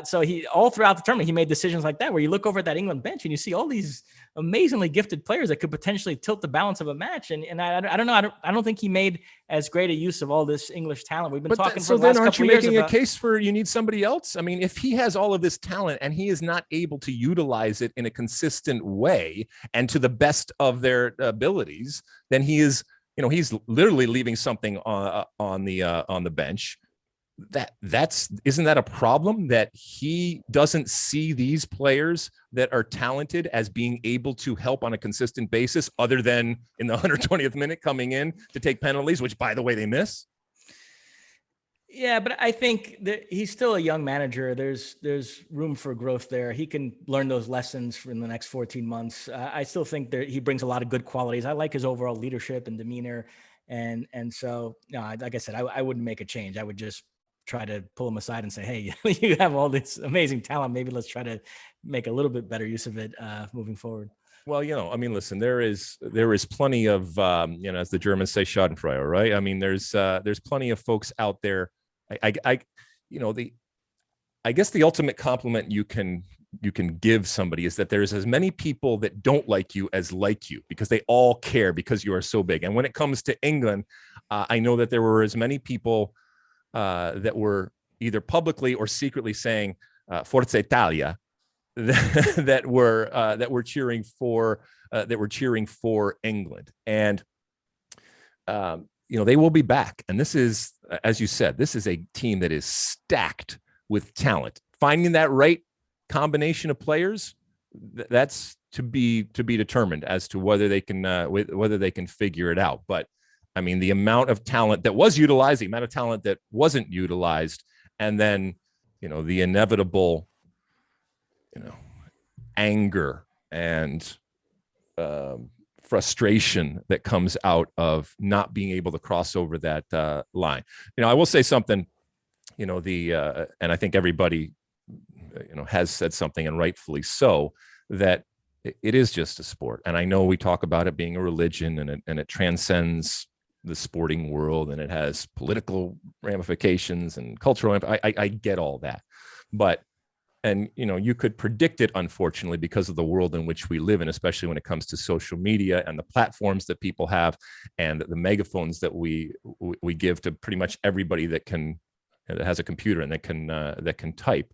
So he all throughout the tournament, he made decisions like that where you look over at that England bench and you see all these amazingly gifted players that could potentially tilt the balance of a match. And I don't know. I don't think he made as great a use of all this English talent. We've been talking for the last couple of years. So then aren't you making a case for you need somebody else? I mean, if he has all of this talent and he is not able to utilize it in a consistent way and to the best of their abilities, then he is, he's literally leaving something on the bench. Isn't that a problem that he doesn't see these players that are talented as being able to help on a consistent basis other than in the 120th minute coming in to take penalties, which by the way, they miss? Yeah, but I think that he's still a young manager. There's room for growth there. He can learn those lessons in the next 14 months. I still think that he brings a lot of good qualities. I like his overall leadership and demeanor. And so, like I said, I wouldn't make a change. I would just try to pull him aside and say, hey, you have all this amazing talent. Maybe let's try to make a little bit better use of it moving forward. Well, I mean, listen, there is plenty of, as the Germans say, Schadenfreude, right? I mean, there's plenty of folks out there. I guess the ultimate compliment you can give somebody is that there's as many people that don't like you as like you, because they all care because you are so big. And when it comes to England, I know that there were as many people that were either publicly or secretly saying Forza Italia that were cheering for England. And they will be back. And this is, as you said, this is a team that is stacked with talent. Finding that right combination of players, that's to be determined as to whether they can figure it out. But I mean, the amount of talent that was utilized, the amount of talent that wasn't utilized, and then, the inevitable, anger and frustration that comes out of not being able to cross over that line. I will say something, and I think everybody, has said something, and rightfully so, that it is just a sport. And I know we talk about it being a religion and it transcends the sporting world, and it has political ramifications and cultural. I get all that, but and you could predict it, unfortunately, because of the world in which we live in, especially when it comes to social media and the platforms that people have and the megaphones that we give to pretty much everybody that has a computer and that can type.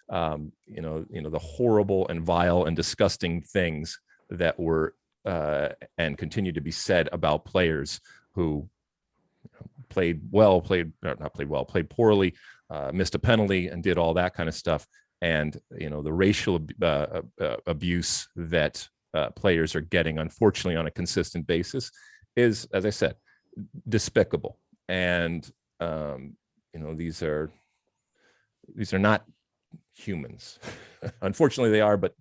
The horrible and vile and disgusting things that were and continue to be said about players who played poorly, missed a penalty, and did all that kind of stuff. And the racial abuse that players are getting, unfortunately, on a consistent basis, is, as I said, despicable. And these are not humans. Unfortunately, they are, but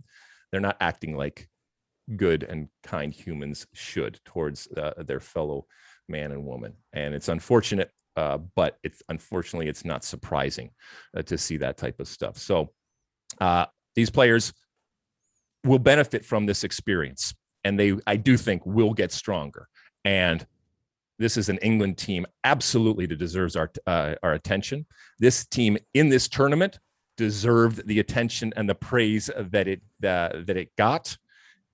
they're not acting like good and kind humans should towards their fellow man and woman. And it's unfortunate, but unfortunately it's not surprising to see that type of stuff. So these players will benefit from this experience, and I do think will get stronger. And this is an England team absolutely that deserves our attention. This team in this tournament deserved the attention and the praise that it got.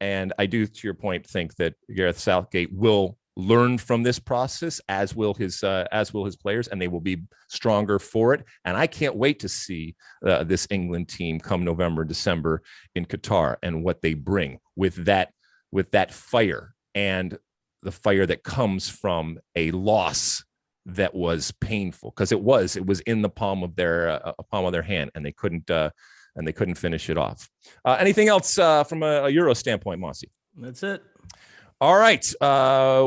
And I do, to your point, think that Gareth Southgate will learn from this process, as will his players, and they will be stronger for it. And I can't wait to see this England team come November, December in Qatar, and what they bring with that fire, and the fire that comes from a loss that was painful, because it was in the palm of their hand, and they couldn't finish it off. Anything else from a Euro standpoint, Mosse? That's it. All right.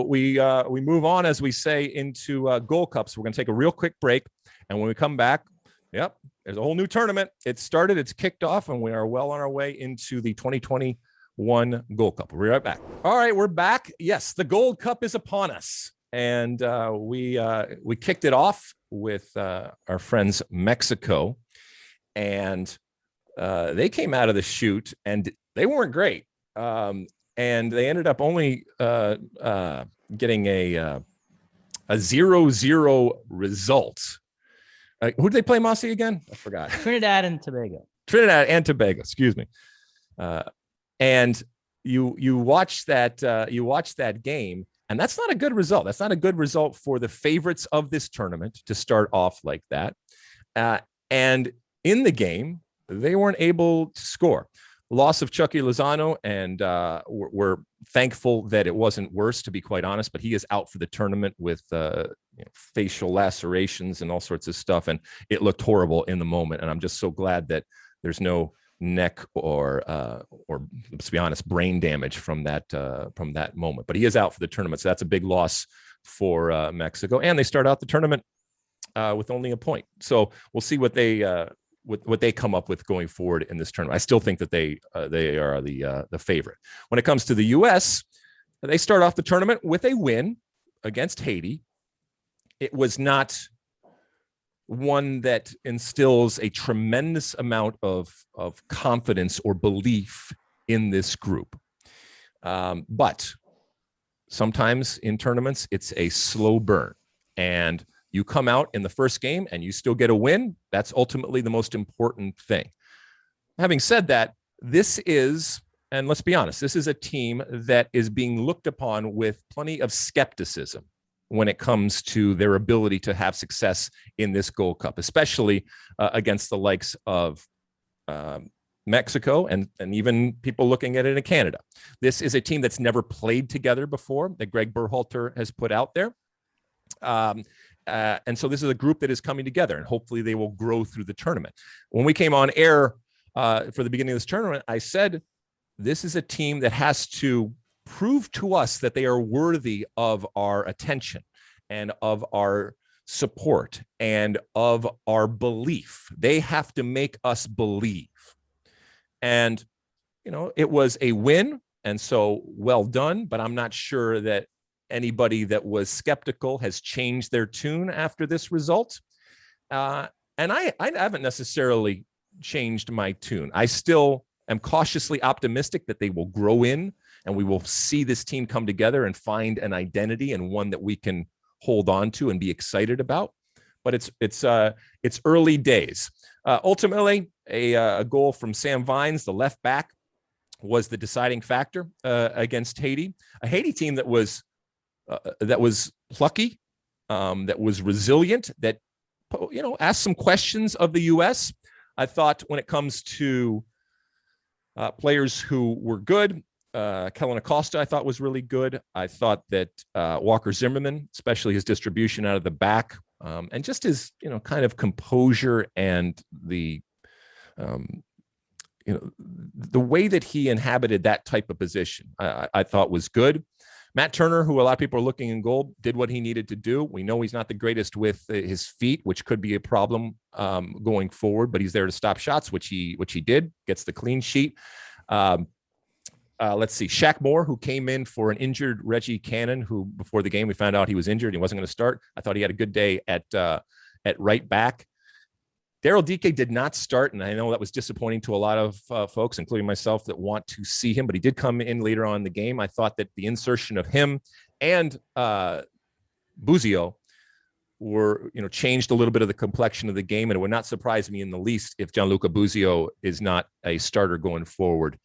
We move on, as we say, into Gold Cups. We're going to take a real quick break. And when we come back, there's a whole new tournament. It started, it's kicked off, and we are well on our way into the 2021 Gold Cup. We'll be right back. All right, we're back. Yes, the Gold Cup is upon us. And we kicked it off with our friends Mexico. And they came out of the chute, and they weren't great. And they ended up only getting a 0-0 result. Who did they play, Mosse, again? I forgot. Trinidad and Tobago, excuse me. And you watch that game, and that's not a good result. That's not a good result for the favorites of this tournament to start off like that. And in the game, they weren't able to score. Loss of Chucky Lozano, and we're thankful that it wasn't worse, to be quite honest, but he is out for the tournament with facial lacerations and all sorts of stuff, and it looked horrible in the moment. And I'm just so glad that there's no neck or let's be honest, brain damage from that moment. But he is out for the tournament, so that's a big loss for Mexico. And they start out the tournament with only a point. So we'll see what they come up with going forward in this tournament. I still think that they are the favorite. When it comes to the U.S., they start off the tournament with a win against Haiti. It was not one that instills a tremendous amount of confidence or belief in this group. But sometimes in tournaments, it's a slow burn. And you come out in the first game and you still get a win. That's ultimately the most important thing. Having said that, this is, and let's be honest, this is a team that is being looked upon with plenty of skepticism when it comes to their ability to have success in this Gold Cup, especially against the likes of Mexico and even people looking at it in Canada. This is a team that's never played together before, that Greg Berhalter has put out there. And so this is a group that is coming together, and hopefully they will grow through the tournament. When we came on air for the beginning of this tournament, I said, this is a team that has to prove to us that they are worthy of our attention and of our support and of our belief. They have to make us believe. And, it was a win. And so well done, but I'm not sure that anybody that was skeptical has changed their tune after this result. And I haven't necessarily changed my tune. I still am cautiously optimistic that they will grow in, and we will see this team come together and find an identity, and one that we can hold on to and be excited about. But it's early days. Ultimately, a goal from Sam Vines, the left back, was the deciding factor against Haiti, a Haiti team that was plucky, that was resilient, that asked some questions of the U.S. I thought when it comes to players who were good, Kellen Acosta, I thought was really good. I thought that Walker Zimmerman, especially his distribution out of the back, and just his kind of composure and the the way that he inhabited that type of position, I thought was good. Matt Turner, who a lot of people are looking in goal, did what he needed to do. We know he's not the greatest with his feet, which could be a problem going forward, but he's there to stop shots, which he did, gets the clean sheet. Let's see, Shaq Moore, who came in for an injured Reggie Cannon, who before the game we found out he was injured. He wasn't going to start. I thought he had a good day at right back. Daryl Dike did not start, and I know that was disappointing to a lot of folks, including myself, that want to see him, but he did come in later on in the game. I thought that the insertion of him and Buzio were, changed a little bit of the complexion of the game, and it would not surprise me in the least if Gianluca Buzio is not a starter going forward,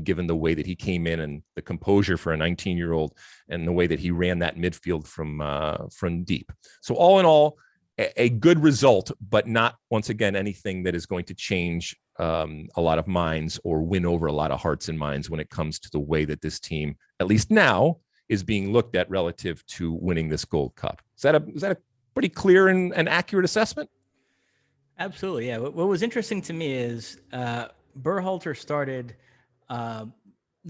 given the way that he came in and the composure for a 19-year-old and the way that he ran that midfield from deep. So all in all, a good result, but not, once again, anything that is going to change a lot of minds or win over a lot of hearts and minds when it comes to the way that this team, at least now, is being looked at relative to winning this Gold Cup. Is that a pretty clear and accurate assessment? Absolutely, yeah. What was interesting to me is Berhalter started the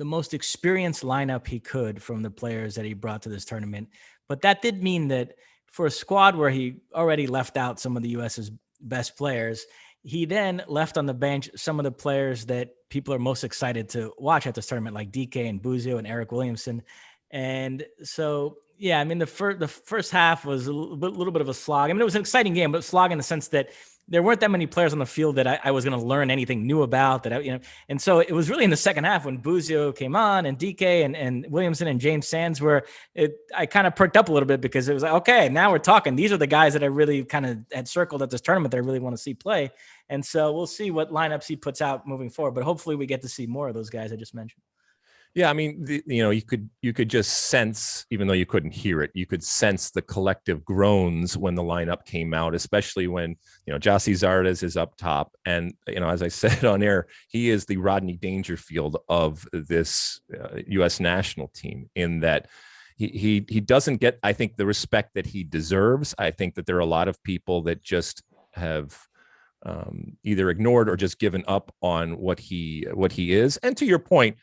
most experienced lineup he could from the players that he brought to this tournament. But that did mean that for a squad where he already left out some of the U.S.'s best players, he then left on the bench some of the players that people are most excited to watch at this tournament, like DK and Buzio and Eric Williamson. And so, yeah, I mean, the first half was a little bit of a slog. I mean, it was an exciting game, but slog in the sense that there weren't that many players on the field that I was going to learn anything new about. And so it was really in the second half when Buzio came on and DK and Williamson and James Sands I kind of perked up a little bit, because it was like, okay, now we're talking. These are the guys that I really kind of had circled at this tournament that I really want to see play. And so we'll see what lineups he puts out moving forward, but hopefully we get to see more of those guys I just mentioned. Yeah, I mean, you could just sense, even though you couldn't hear it, you could sense the collective groans when the lineup came out, especially when, Gyasi Zardes is up top. And, as I said on air, he is the Rodney Dangerfield of this U.S. national team, in that he doesn't get, I think, the respect that he deserves. I think that there are a lot of people that just have either ignored or just given up on what he is. And to your point,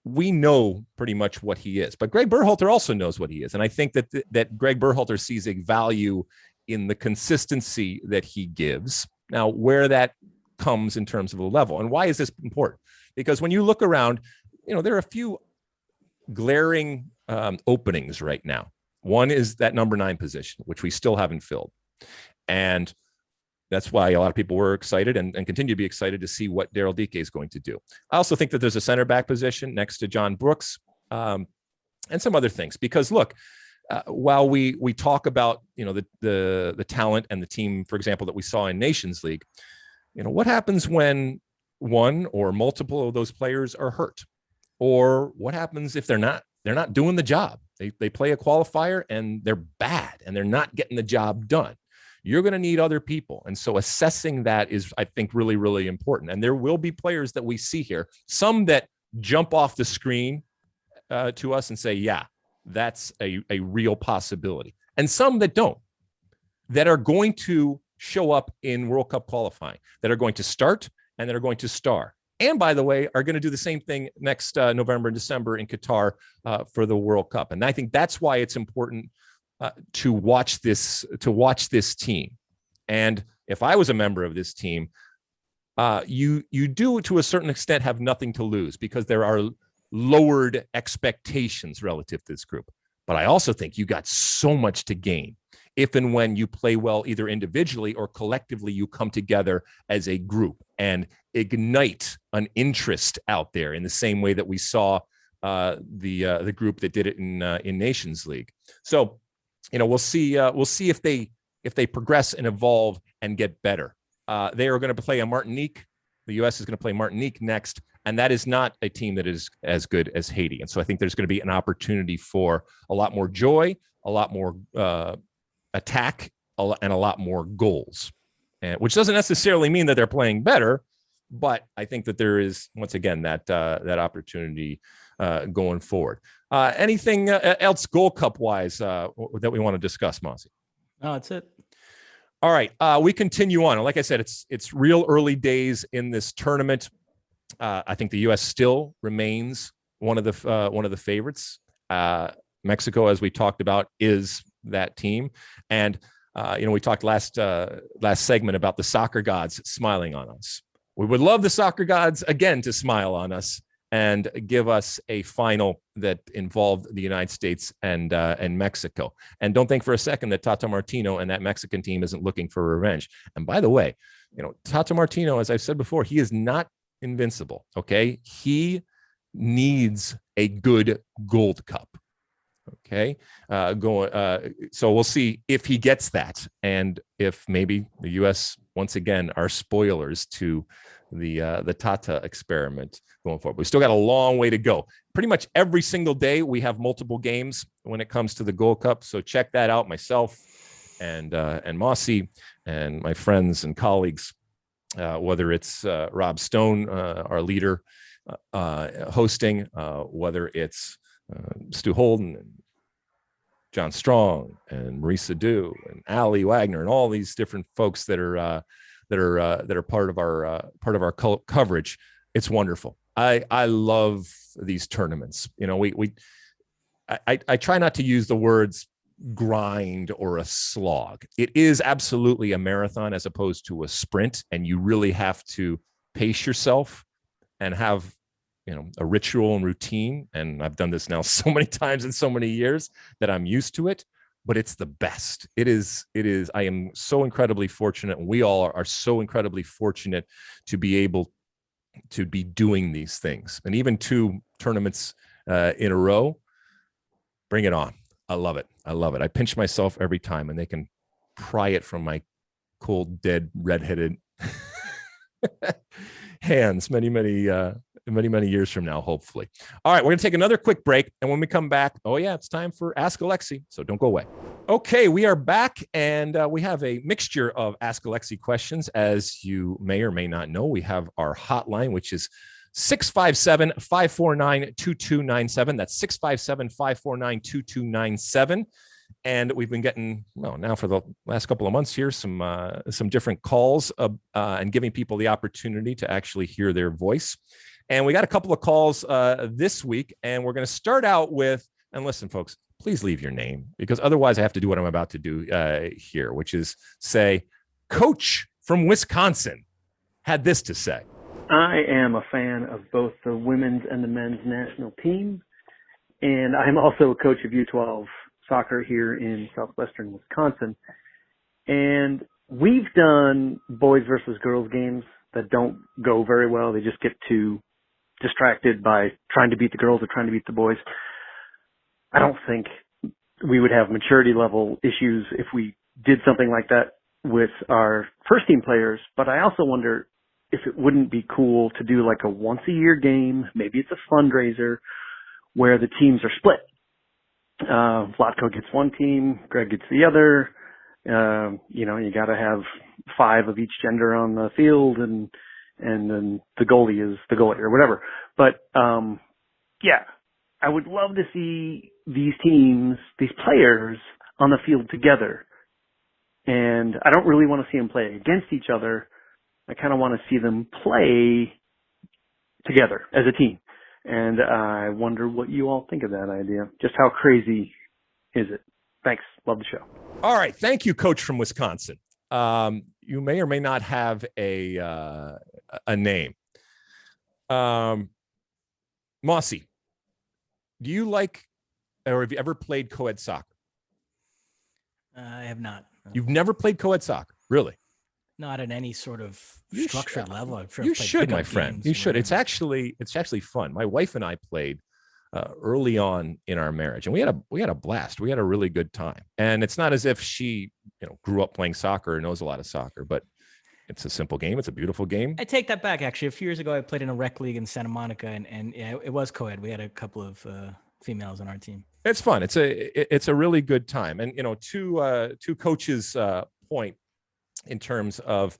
we know pretty much what he is, but Greg Berhalter also knows what he is. And I think that Greg Berhalter sees a value in the consistency that he gives. Now, where that comes in terms of the level, and why is this important? Because when you look around, there are a few glaring openings right now. One is that number 9 position, which we still haven't filled. And that's why a lot of people were excited and continue to be excited to see what Daryl Dike is going to do. I also think that there's a center back position next to John Brooks, and some other things. Because look, while we talk about the talent and the team, for example, that we saw in Nations League, what happens when one or multiple of those players are hurt, or what happens if they're not doing the job? They play a qualifier and they're bad and they're not getting the job done. You're going to need other people. And so assessing that is, I think, really, really important. And there will be players that we see here, some that jump off the screen to us and say, yeah, that's a real possibility. And some that don't, that are going to show up in World Cup qualifying, that are going to start and that are going to star. And by the way, are going to do the same thing next November and December in Qatar for the World Cup. And I think that's why it's important to watch this team. And if I was a member of this team, you do to a certain extent have nothing to lose, because there are lowered expectations relative to this group. But I also think you got so much to gain if and when you play well, either individually or collectively. You come together as a group and ignite an interest out there in the same way that we saw the group that did it in Nations League. So, we'll see if they progress and evolve and get better. They are going to play a Martinique. The U.S. is going to play Martinique next, and that is not a team that is as good as Haiti. And so I think there's going to be an opportunity for a lot more joy, a lot more attack, and a lot more goals, which doesn't necessarily mean that they're playing better, but I think that there is, once again, that opportunity going forward. Anything else Gold Cup wise that we want to discuss, Mosse? No, that's it. All right, we continue on. Like I said, it's real early days in this tournament. I think the U.S. still remains one of the favorites. Mexico, as we talked about, is that team, and we talked last segment about the soccer gods smiling on us. We would love the soccer gods again to smile on us and give us a final that involved the United States and Mexico. And don't think for a second that Tata Martino and that Mexican team isn't looking for revenge. And by the way, Tata Martino, as I've said before, he is not invincible. Okay, he needs a good Gold Cup. Okay, so we'll see if he gets that, and if maybe the U.S. once again are spoilers to the Tata experiment going forward. We still got a long way to go. Pretty much every single day we have multiple games when it comes to the Gold Cup. So check that out. Myself and Mosse and my friends and colleagues, whether it's Rob Stone, our leader, hosting, whether it's Stu Holden and John Strong and Marisa Dew and Ali Wagner and all these different folks that are part of our coverage. It's wonderful. I love these tournaments. I try not to use the words grind or a slog. It is absolutely a marathon as opposed to a sprint, and you really have to pace yourself and have a ritual and routine. And I've done this now so many times in so many years that I'm used to it. But it's the best. It is. I am so incredibly fortunate, and we all are so incredibly fortunate to be able to be doing these things. And even 2 tournaments in a row, bring it on. I love it. I pinch myself every time, and they can pry it from my cold, dead, redheaded hands many years from now, hopefully. All right, we're going to take another quick break, and when we come back, it's time for Ask Alexi, so don't go away. Okay, we are back, and we have a mixture of Ask Alexi questions. As you may or may not know, we have our hotline, which is 657-549-2297. That's 657-549-2297. And we've been getting, now for the last couple of months here, some different calls and giving people the opportunity to actually hear their voice. And we got a couple of calls this week, and we're going to start out with, and listen, folks, please leave your name, because otherwise I have to do what I'm about to do here, which is say, Coach from Wisconsin had this to say. I am a fan of both the women's and the men's national team, and I'm also a coach of U12 soccer here in southwestern Wisconsin. And we've done boys versus girls games that don't go very well. They just get too distracted by trying to beat the girls or trying to beat the boys. I don't think we would have maturity level issues if we did something like that with our first team players, but I also wonder if it wouldn't be cool to do like a once a year game. Maybe it's a fundraiser where the teams are split. Vlatko gets one team, Greg gets the other. You got to have 5 of each gender on the field, and then the goalie is the goalie or whatever. But I would love to see these teams, these players on the field together. And I don't really want to see them play against each other. I kind of want to see them play together as a team. And I wonder what you all think of that idea. Just how crazy is it? Thanks. Love the show. All right. Thank you, Coach from Wisconsin. You may or may not have a name. Mosse, do you like, or have you ever played co-ed soccer? I have not. No. You've never played co-ed soccer, really? Not at any sort of structured level. You should, my friend. You should. It's actually fun. My wife and I played early on in our marriage, and we had a blast. We had a really good time. And it's not as if she, grew up playing soccer or knows a lot of soccer, but it's a simple game. It's a beautiful game. I take that back. Actually, a few years ago, I played in a rec league in Santa Monica, and yeah, it was co-ed. We had a couple of females on our team. It's fun. It's a really good time. And to Coach's point in terms of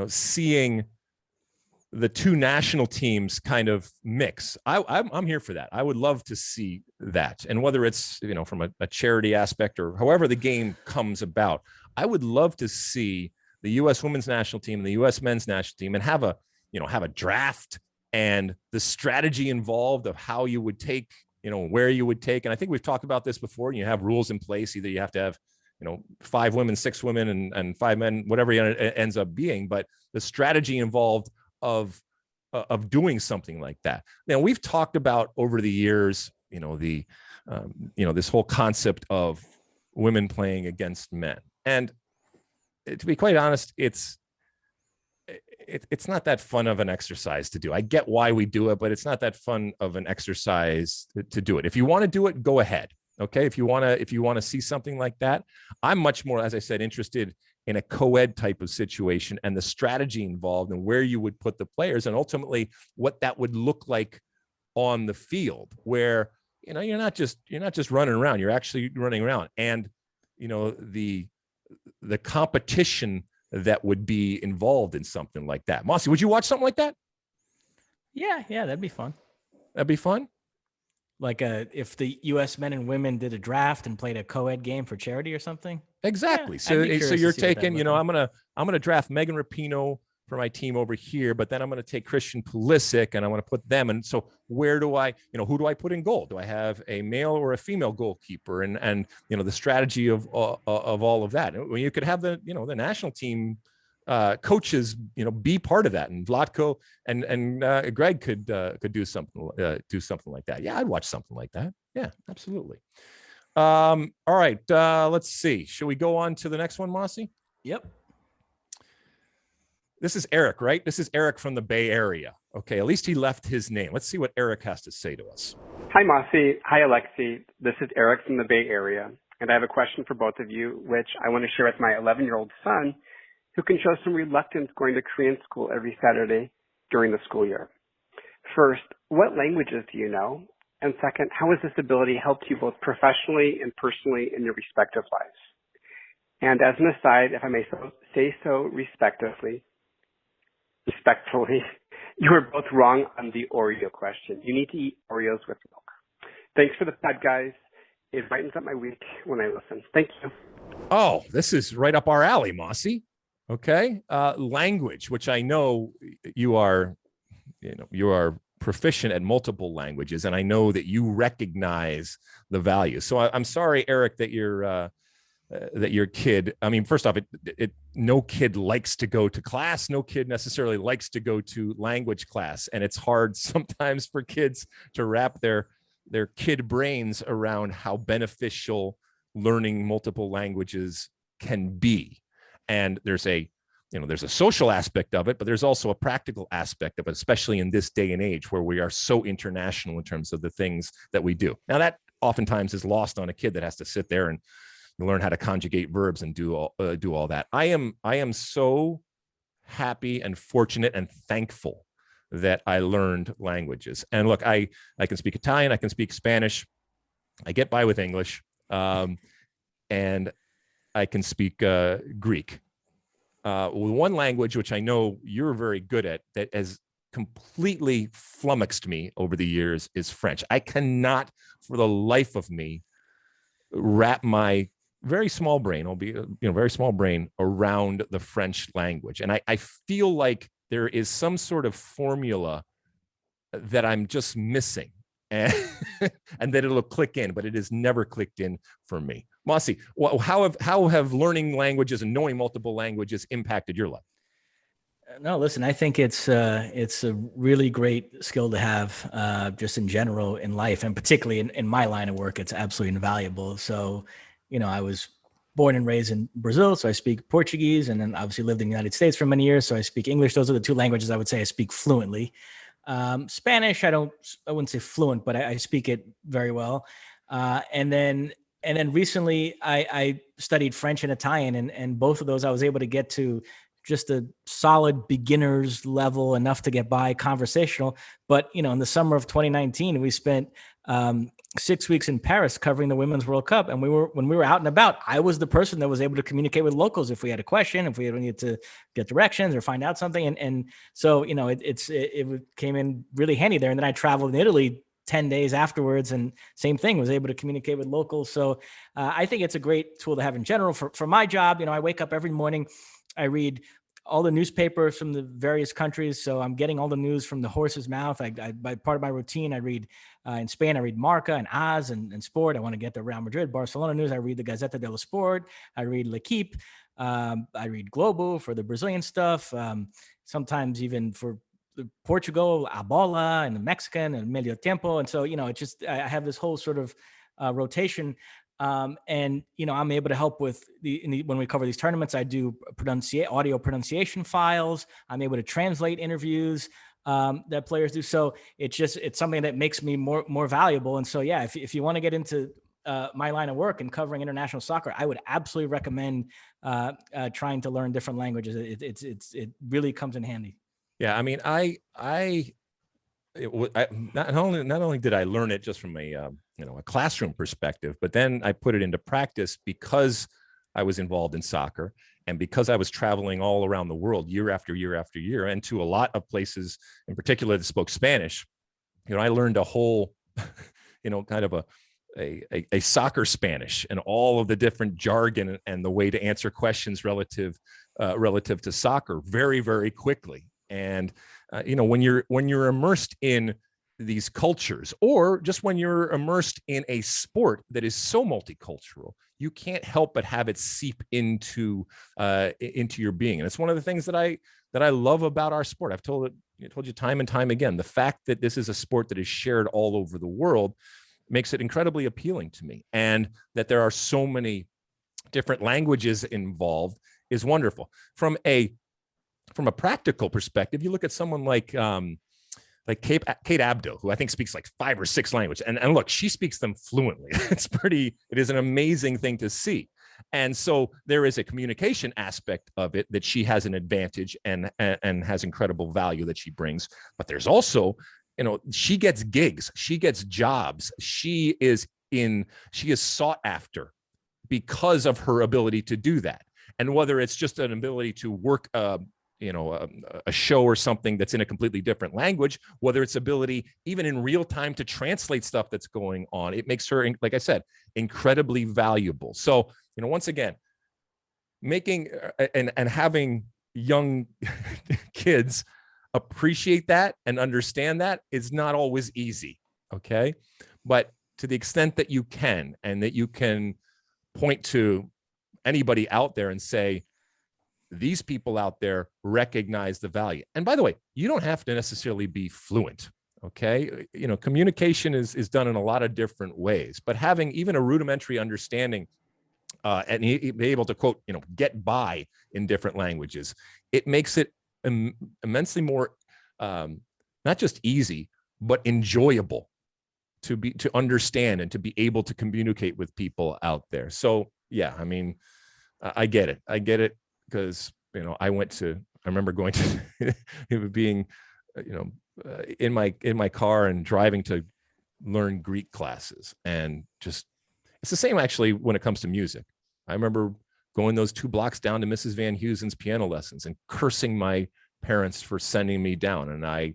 seeing the two national teams kind of mix, I'm here for that. I would love to see that. And whether it's from a charity aspect or however the game comes about, I would love to see the U.S. women's national team and the U.S. men's national team and have a draft and the strategy involved of how you would take, where you would take. And I think we've talked about this before. You have rules in place. Either you have to have, 5 women, 6 women, and 5 men, whatever it ends up being. But the strategy involved of doing something like that. Now, we've talked about over the years, this whole concept of women playing against men. And to be quite honest, it's not that fun of an exercise to do. I get why we do it, but it's not that fun of an exercise to do it. If you want to do it, go ahead. Okay. If you want to see something like that, I'm much more, as I said, interested in a co-ed type of situation and the strategy involved and where you would put the players and ultimately what that would look like on the field, where, you're not just running around, you're actually running around. And, the competition that would be involved in something like that. Mosse, would you watch something like that? Yeah, that'd be fun. That'd be fun. Like if the U.S. men and women did a draft and played a co-ed game for charity or something. Exactly. Yeah, so you're taking, I'm gonna draft Megan Rapinoe for my team over here, but then I'm going to take Christian Pulisic and I want to put them. And so where do I, who do I put in goal? Do I have a male or a female goalkeeper? And the strategy of all of that. When you could have the national team coaches, be part of that. And Vlatko and Greg could do something like that. Yeah, I'd watch something like that. Yeah, absolutely. All right. Let's see. Should we go on to the next one, Mosse? Yep. This is Eric, right? This is Eric from the Bay Area. Okay, at least he left his name. Let's see what Eric has to say to us. Hi, Mosse. Hi, Alexi. This is Eric from the Bay Area, and I have a question for both of you, which I want to share with my 11-year-old son, who can show some reluctance going to Korean school every Saturday during the school year. First, what languages do you know? And second, how has this ability helped you both professionally and personally in your respective lives? And as an aside, if I may say so respectfully, you were both wrong on the Oreo question. You need to eat Oreos with milk. Thanks for the pod, guys. It brightens up my week when I listen. Thank you. Oh, this is right up our alley, Mosse. Okay. Language, which I know you are proficient at multiple languages, and I know that you recognize the value. So I'm sorry, Eric, that your kid, I mean, first off, no kid likes to go to class. No kid necessarily likes to go to language class. And it's hard sometimes for kids to wrap their kid brains around how beneficial learning multiple languages can be. And there's a social aspect of it, but there's also a practical aspect of it, especially in this day and age where we are so international in terms of the things that we do. Now, that oftentimes is lost on a kid that has to sit there and learn how to conjugate verbs and do all that. I am so happy and fortunate and thankful that I learned languages. And look, I can speak Italian, I can speak Spanish, I get by with English, and I can speak Greek. One language which I know you're very good at that has completely flummoxed me over the years is French. I cannot, for the life of me, wrap my very small brain, very small brain around the French language. And I feel like there is some sort of formula that I'm just missing and that it'll click in, but it has never clicked in for me. Mosse, how have learning languages and knowing multiple languages impacted your life? No, listen, I think it's a really great skill to have just in general in life, and particularly in my line of work, it's absolutely invaluable. So, I was born and raised in Brazil, so I speak Portuguese, and then obviously lived in the United States for many years, so I speak English. Those are the two languages I would say I speak fluently. Spanish, I wouldn't say fluent, but I speak it very well. And then recently I studied French and Italian, and both of those I was able to get to just a solid beginner's level, enough to get by conversational. But, in the summer of 2019, we spent 6 weeks in Paris covering the Women's World Cup. And when we were out and about, I was the person that was able to communicate with locals if we had a question, if we needed to get directions or find out something. And so, it came in really handy there. And then I traveled in Italy 10 days afterwards, and same thing, was able to communicate with locals. So I think it's a great tool to have in general for my job. I wake up every morning, I read all the newspapers from the various countries. So I'm getting all the news from the horse's mouth. By part of my routine, I read in Spain, I read Marca and AS and Sport. I want to get the Real Madrid, Barcelona news. I read the Gazeta dello Sport. I read L'Equipe. I read Globo for the Brazilian stuff. Sometimes even for Portugal, A Bola, and the Mexican and Medio Tiempo. And so, I have this whole sort of rotation. And, I'm able to help with when we cover these tournaments, I do audio pronunciation files. I'm able to translate interviews that players do. So it's something that makes me more valuable. And so, yeah, if you want to get into my line of work and covering international soccer, I would absolutely recommend trying to learn different languages. It really comes in handy. Yeah. I mean, not only did I learn it just from a classroom perspective, but then I put it into practice because I was involved in soccer and because I was traveling all around the world year after year after year, and to a lot of places in particular that spoke Spanish. I learned a whole, kind of a soccer Spanish and all of the different jargon and the way to answer questions relative to soccer very, very quickly. And when you're immersed in these cultures, or just when you're immersed in a sport that is so multicultural, you can't help but have it seep into your being. And it's one of the things that I love about our sport. I've told you time and time again, the fact that this is a sport that is shared all over the world makes it incredibly appealing to me. And that there are so many different languages involved is wonderful. From a practical perspective, you look at someone like Kate Abdo, who I think speaks like 5 or 6 languages. And look, she speaks them fluently. It is an amazing thing to see. And so there is a communication aspect of it that she has an advantage and has incredible value that she brings. But there's also, she gets gigs, she gets jobs. She is sought after because of her ability to do that. And whether it's just an ability to work a show or something that's in a completely different language, whether it's ability even in real time to translate stuff that's going on, it makes her, like I said, incredibly valuable. So, once again, making and having young kids appreciate that and understand that is not always easy. Okay. But to the extent that you can, and that you can point to anybody out there and say, these people out there recognize the value. And by the way, you don't have to necessarily be fluent. Okay. Communication is done in a lot of different ways, but having even a rudimentary understanding and be able to quote, get by in different languages, it makes it immensely more, not just easy, but enjoyable to understand and to be able to communicate with people out there. So yeah, I mean, I get it. Because I remember going to being in my car and driving to learn Greek classes, and just it's the same actually when it comes to music. I remember going those 2 blocks down to Mrs. Van Heusen's piano lessons and cursing my parents for sending me down, and I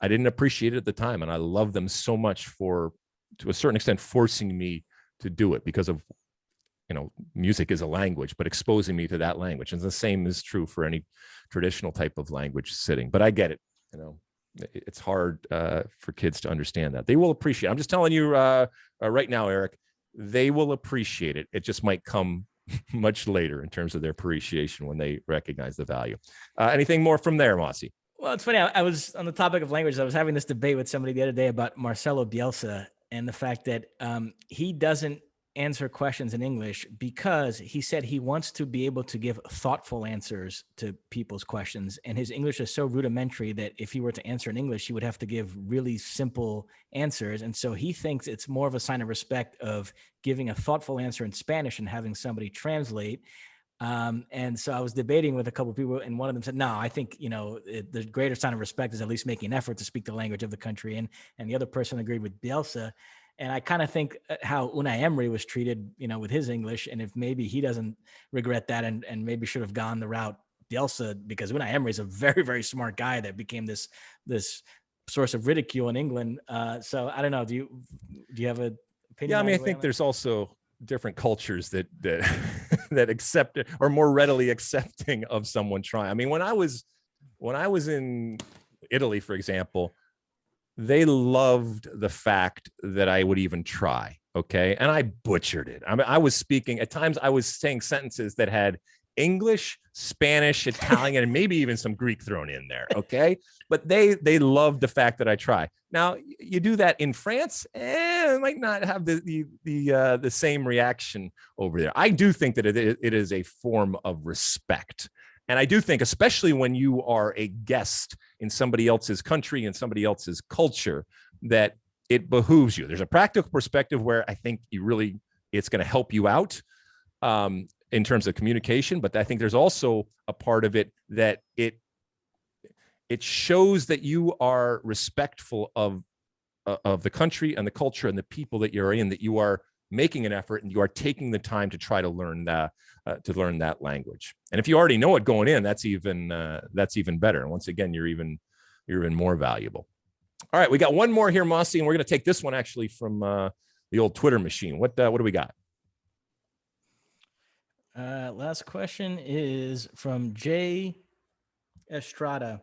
didn't appreciate it at the time, and I love them so much for, to a certain extent, forcing me to do it because of music is a language, but exposing me to that language. And the same is true for any traditional type of language sitting. But I get it. It's hard for kids to understand that. They will appreciate it. I'm just telling you right now, Eric, they will appreciate it. It just might come much later in terms of their appreciation when they recognize the value. Anything more from there, Mosse? Well, it's funny. I was on the topic of languages. I was having this debate with somebody the other day about Marcelo Bielsa and the fact that he doesn't answer questions in English because he said he wants to be able to give thoughtful answers to people's questions. And his English is so rudimentary that if he were to answer in English, he would have to give really simple answers. And so he thinks it's more of a sign of respect of giving a thoughtful answer in Spanish and having somebody translate. And so I was debating with a couple of people, and one of them said, no, I think, the greater sign of respect is at least making an effort to speak the language of the country. And the other person agreed with Bielsa. And I kind of think how Unai Emery was treated, with his English, and if maybe he doesn't regret that and maybe should have gone the route Bielsa, because Unai Emery is a very, very smart guy that became this source of ridicule in England. So I don't know. Do you have an opinion? Yeah, I mean, I think there's also different cultures that that accept it, or more readily accepting of someone trying. I mean, when I was in Italy, for example, they loved the fact that I would even try. Okay. And I butchered it. I mean, I was speaking at times, I was saying sentences that had English, Spanish, Italian, and maybe even some Greek thrown in there. Okay. But they loved the fact that I try. Now you do that in France, it might not have the same reaction over there. I do think that it is a form of respect. And I do think, especially when you are a guest in somebody else's country and somebody else's culture, that it behooves you. There's a practical perspective where I think it's going to help you out in terms of communication. But I think there's also a part of it that it shows that you are respectful of the country and the culture and the people that you're in, that you are making an effort and you are taking the time to try to learn that language. And if you already know it going in, that's even better. And once again, you're even more valuable. All right, we got one more here, Mosse, and we're going to take this one actually from the old Twitter machine. What do we got? Last question is from Jay Estrada.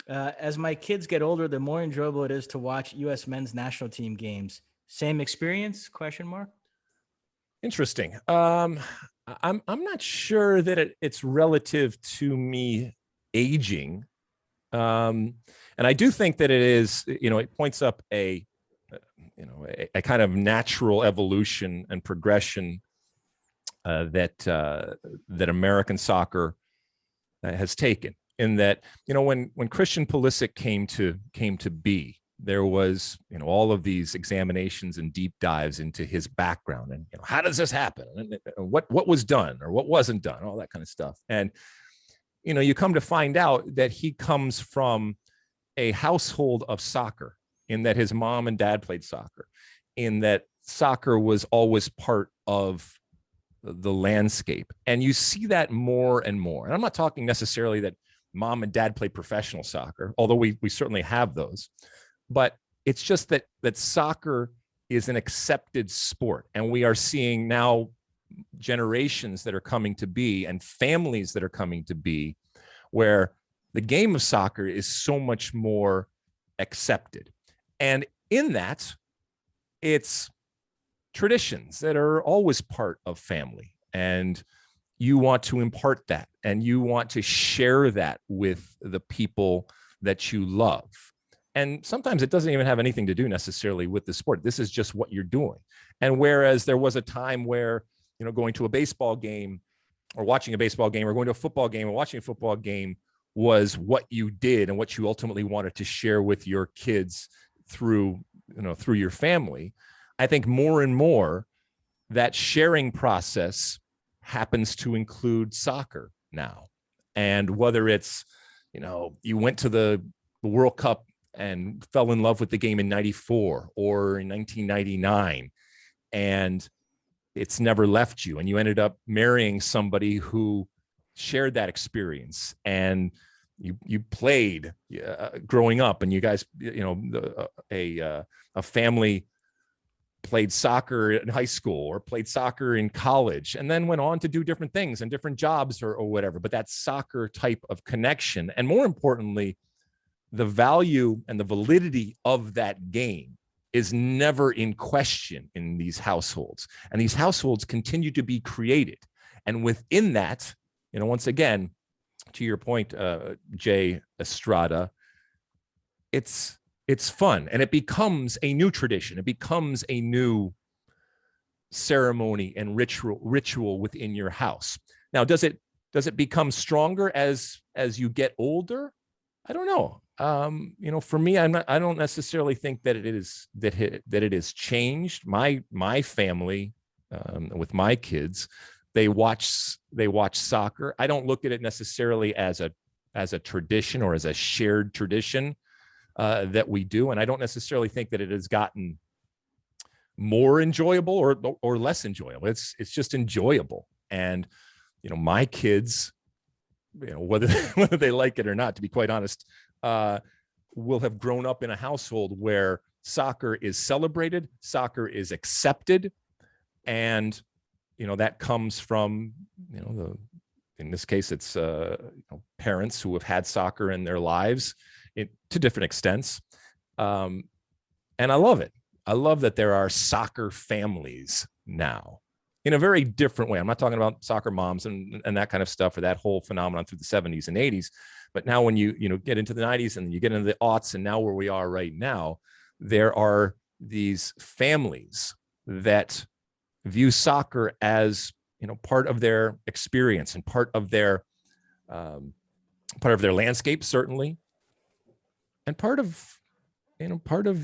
As my kids get older, the more enjoyable it is to watch U.S. men's national team games. Same experience? ? Interesting. I'm not sure that it's relative to me aging. And I do think that it is, it points up a kind of natural evolution and progression that American soccer has taken. In that, when Christian Pulisic came to be, there was, all of these examinations and deep dives into his background and how does this happen, and what was done or what wasn't done, all that kind of stuff. And you come to find out that he comes from a household of soccer, in that his mom and dad played soccer, in that soccer was always part of the landscape. And you see that more and more. And I'm not talking necessarily that mom and dad play professional soccer, although we certainly have those. But it's just that soccer is an accepted sport. And we are seeing now generations that are coming to be and families that are coming to be where the game of soccer is so much more accepted. And in that, it's traditions that are always part of family. And you want to impart that and you want to share that with the people that you love. And sometimes it doesn't even have anything to do necessarily with the sport. This is just what you're doing. And whereas there was a time where, going to a baseball game or watching a baseball game or going to a football game or watching a football game was what you did and what you ultimately wanted to share with your kids through your family, I think more and more that sharing process happens to include soccer now. And whether it's, you went to the World Cup and fell in love with the game in 94 or in 1999, and it's never left you. And you ended up marrying somebody who shared that experience, and you played growing up, and you guys, a family played soccer in high school or played soccer in college and then went on to do different things and different jobs or whatever. But that soccer type of connection, and more importantly, the value and the validity of that game is never in question in these households. And these households continue to be created. And within that, once again, to your point, Jay Estrada, it's fun, and it becomes a new tradition. It becomes a new ceremony and ritual within your house. Now, does it become stronger as you get older? I don't know. For me, I don't necessarily think that it is changed. My family, with my kids, they watch soccer. I don't look at it necessarily as a tradition or as a shared tradition that we do, and I don't necessarily think that it has gotten more enjoyable or less enjoyable. It's just enjoyable, and my kids, whether they like it or not, to be quite honest, will have grown up in a household where soccer is celebrated, soccer is accepted, and that comes from in this case it's parents who have had soccer in their lives to different extents, and I love it. I love that there are soccer families now in a very different way. I'm not talking about soccer moms and that kind of stuff, or that whole phenomenon through the 70s and 80s. But now when you get into the 90s and you get into the aughts and now where we are right now, there are these families that view soccer as part of their experience and part of their landscape, certainly, and part of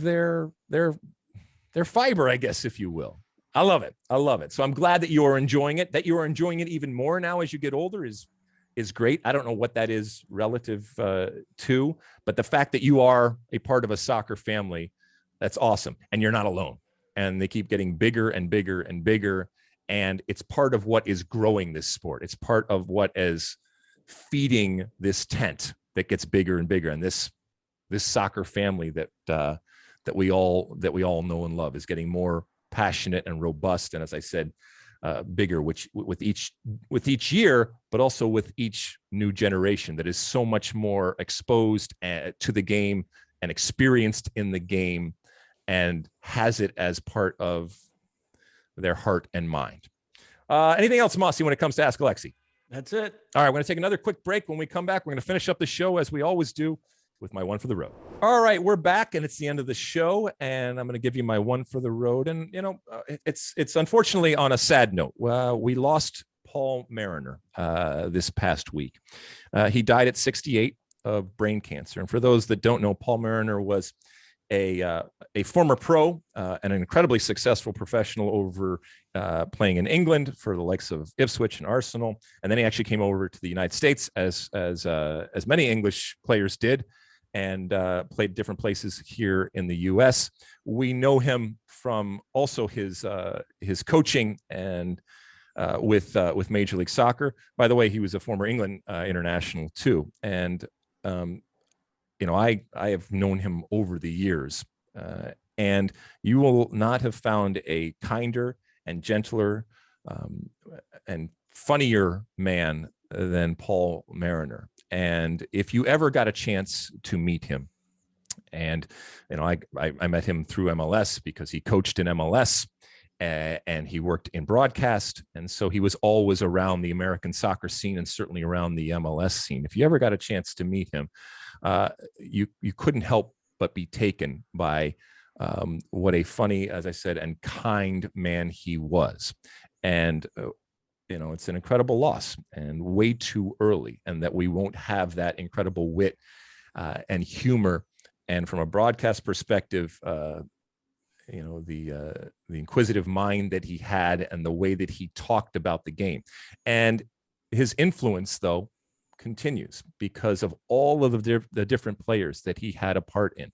their fiber, I guess, if you will. I love it. So I'm glad that you are enjoying it. That you are enjoying it even more now as you get older is great. I don't know what that is relative to, but the fact that you are a part of a soccer family, that's awesome. And you're not alone. And they keep getting bigger and bigger and bigger. And it's part of what is growing this sport. It's part of what is feeding this tent that gets bigger and bigger. And this soccer family that we all know and love is getting more passionate and robust, and as I said, bigger, which with each year, but also with each new generation that is so much more exposed to the game and experienced in the game, and has it as part of their heart and mind. Anything else, Mosse, when it comes to Ask Alexi? That's it. All right, we're going to take another quick break. When we come back, we're going to finish up the show as we always do with my one for the road. All right, we're back, and it's the end of the show, and I'm going to give you my one for the road. And it's unfortunately on a sad note. We lost Paul Mariner this past week. He died at 68 of brain cancer. And for those that don't know, Paul Mariner was a former pro and an incredibly successful professional over playing in England for the likes of Ipswich and Arsenal, and then he actually came over to the United States as many English players did, and played different places here in the U.S. We know him from also his coaching and with Major League Soccer. By the way, he was a former England international too, and I have known him over the years, and you will not have found a kinder and gentler and funnier man than Paul Mariner. And if you ever got a chance to meet him, and I met him through MLS because he coached in MLS and he worked in broadcast, and so he was always around the American soccer scene and certainly around the MLS scene. If you ever got a chance to meet him, you couldn't help but be taken by what a funny, as I said, and kind man he was. And it's an incredible loss, and way too early, and that we won't have that incredible wit and humor. And from a broadcast perspective, the inquisitive mind that he had and the way that he talked about the game. And his influence, though, continues because of all of the different players that he had a part in.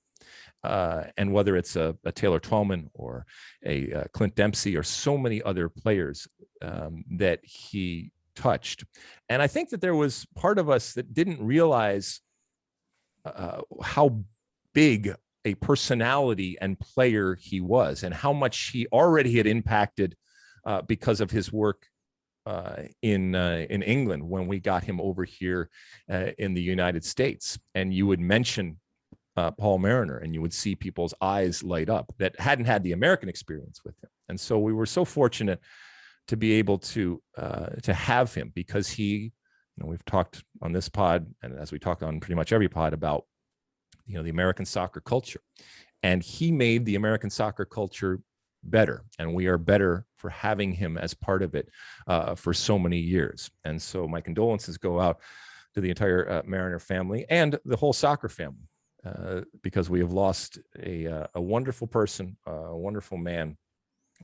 And whether it's a Taylor Twellman or a Clint Dempsey or so many other players that he touched. And I think that there was part of us that didn't realize how big a personality and player he was, and how much he already had impacted because of his work in England when we got him over here in the United States. And you would mention Paul Mariner, and you would see people's eyes light up that hadn't had the American experience with him. And so we were so fortunate to be able to have him, because he, we've talked on this pod, and as we talk on pretty much every pod, about the American soccer culture, and he made the American soccer culture better, and we are better for having him as part of it for so many years. And so my condolences go out to the entire Mariner family and the whole soccer family, because we have lost a wonderful person, a wonderful man,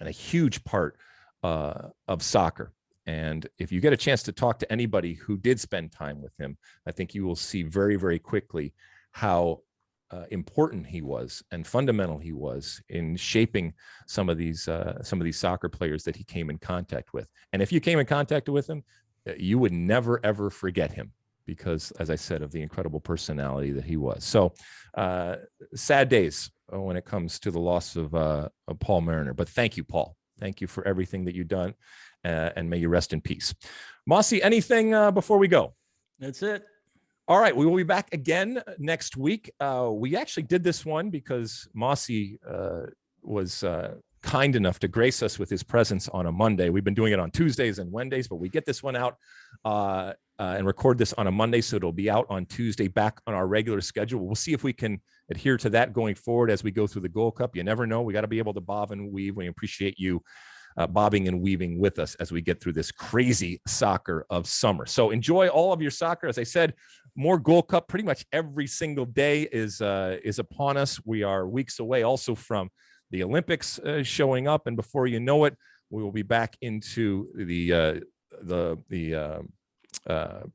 and a huge part of soccer. And if you get a chance to talk to anybody who did spend time with him, I think you will see very, very quickly how important he was and fundamental he was in shaping some of these soccer players that he came in contact with. And if you came in contact with him, you would never, ever forget him, because, as I said, of the incredible personality that he was. So sad days when it comes to the loss of Paul Mariner. But thank you, Paul. Thank you for everything that you've done, and may you rest in peace. Mosse, anything before we go? That's it. All right, we will be back again next week. We actually did this one because Mosse was kind enough to grace us with his presence on a Monday. We've been doing it on Tuesdays and Wednesdays, but we get this one out and record this on a Monday, so it'll be out on Tuesday, back on our regular schedule. We'll see if we can adhere to that going forward as we go through the Gold Cup. You never know. We got to be able to bob and weave. We appreciate you bobbing and weaving with us as we get through this crazy soccer of summer. So enjoy all of your soccer. As I said, more Gold Cup pretty much every single day is upon us. We are weeks away also from the Olympics showing up, and before you know it, we will be back into the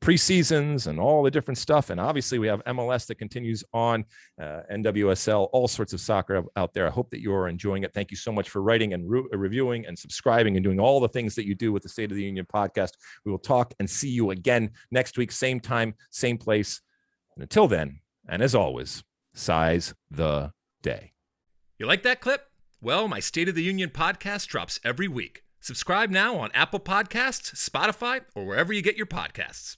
preseasons and all the different stuff. And obviously we have MLS that continues on, NWSL, all sorts of soccer out there. I hope that you're enjoying it. Thank you so much for writing and reviewing and subscribing and doing all the things that you do with the State of the Union podcast. We will talk and see you again next week, same time, same place. And until then, and as always, size the day. You like that clip? Well, my State of the Union podcast drops every week. Subscribe now on Apple Podcasts, Spotify, or wherever you get your podcasts.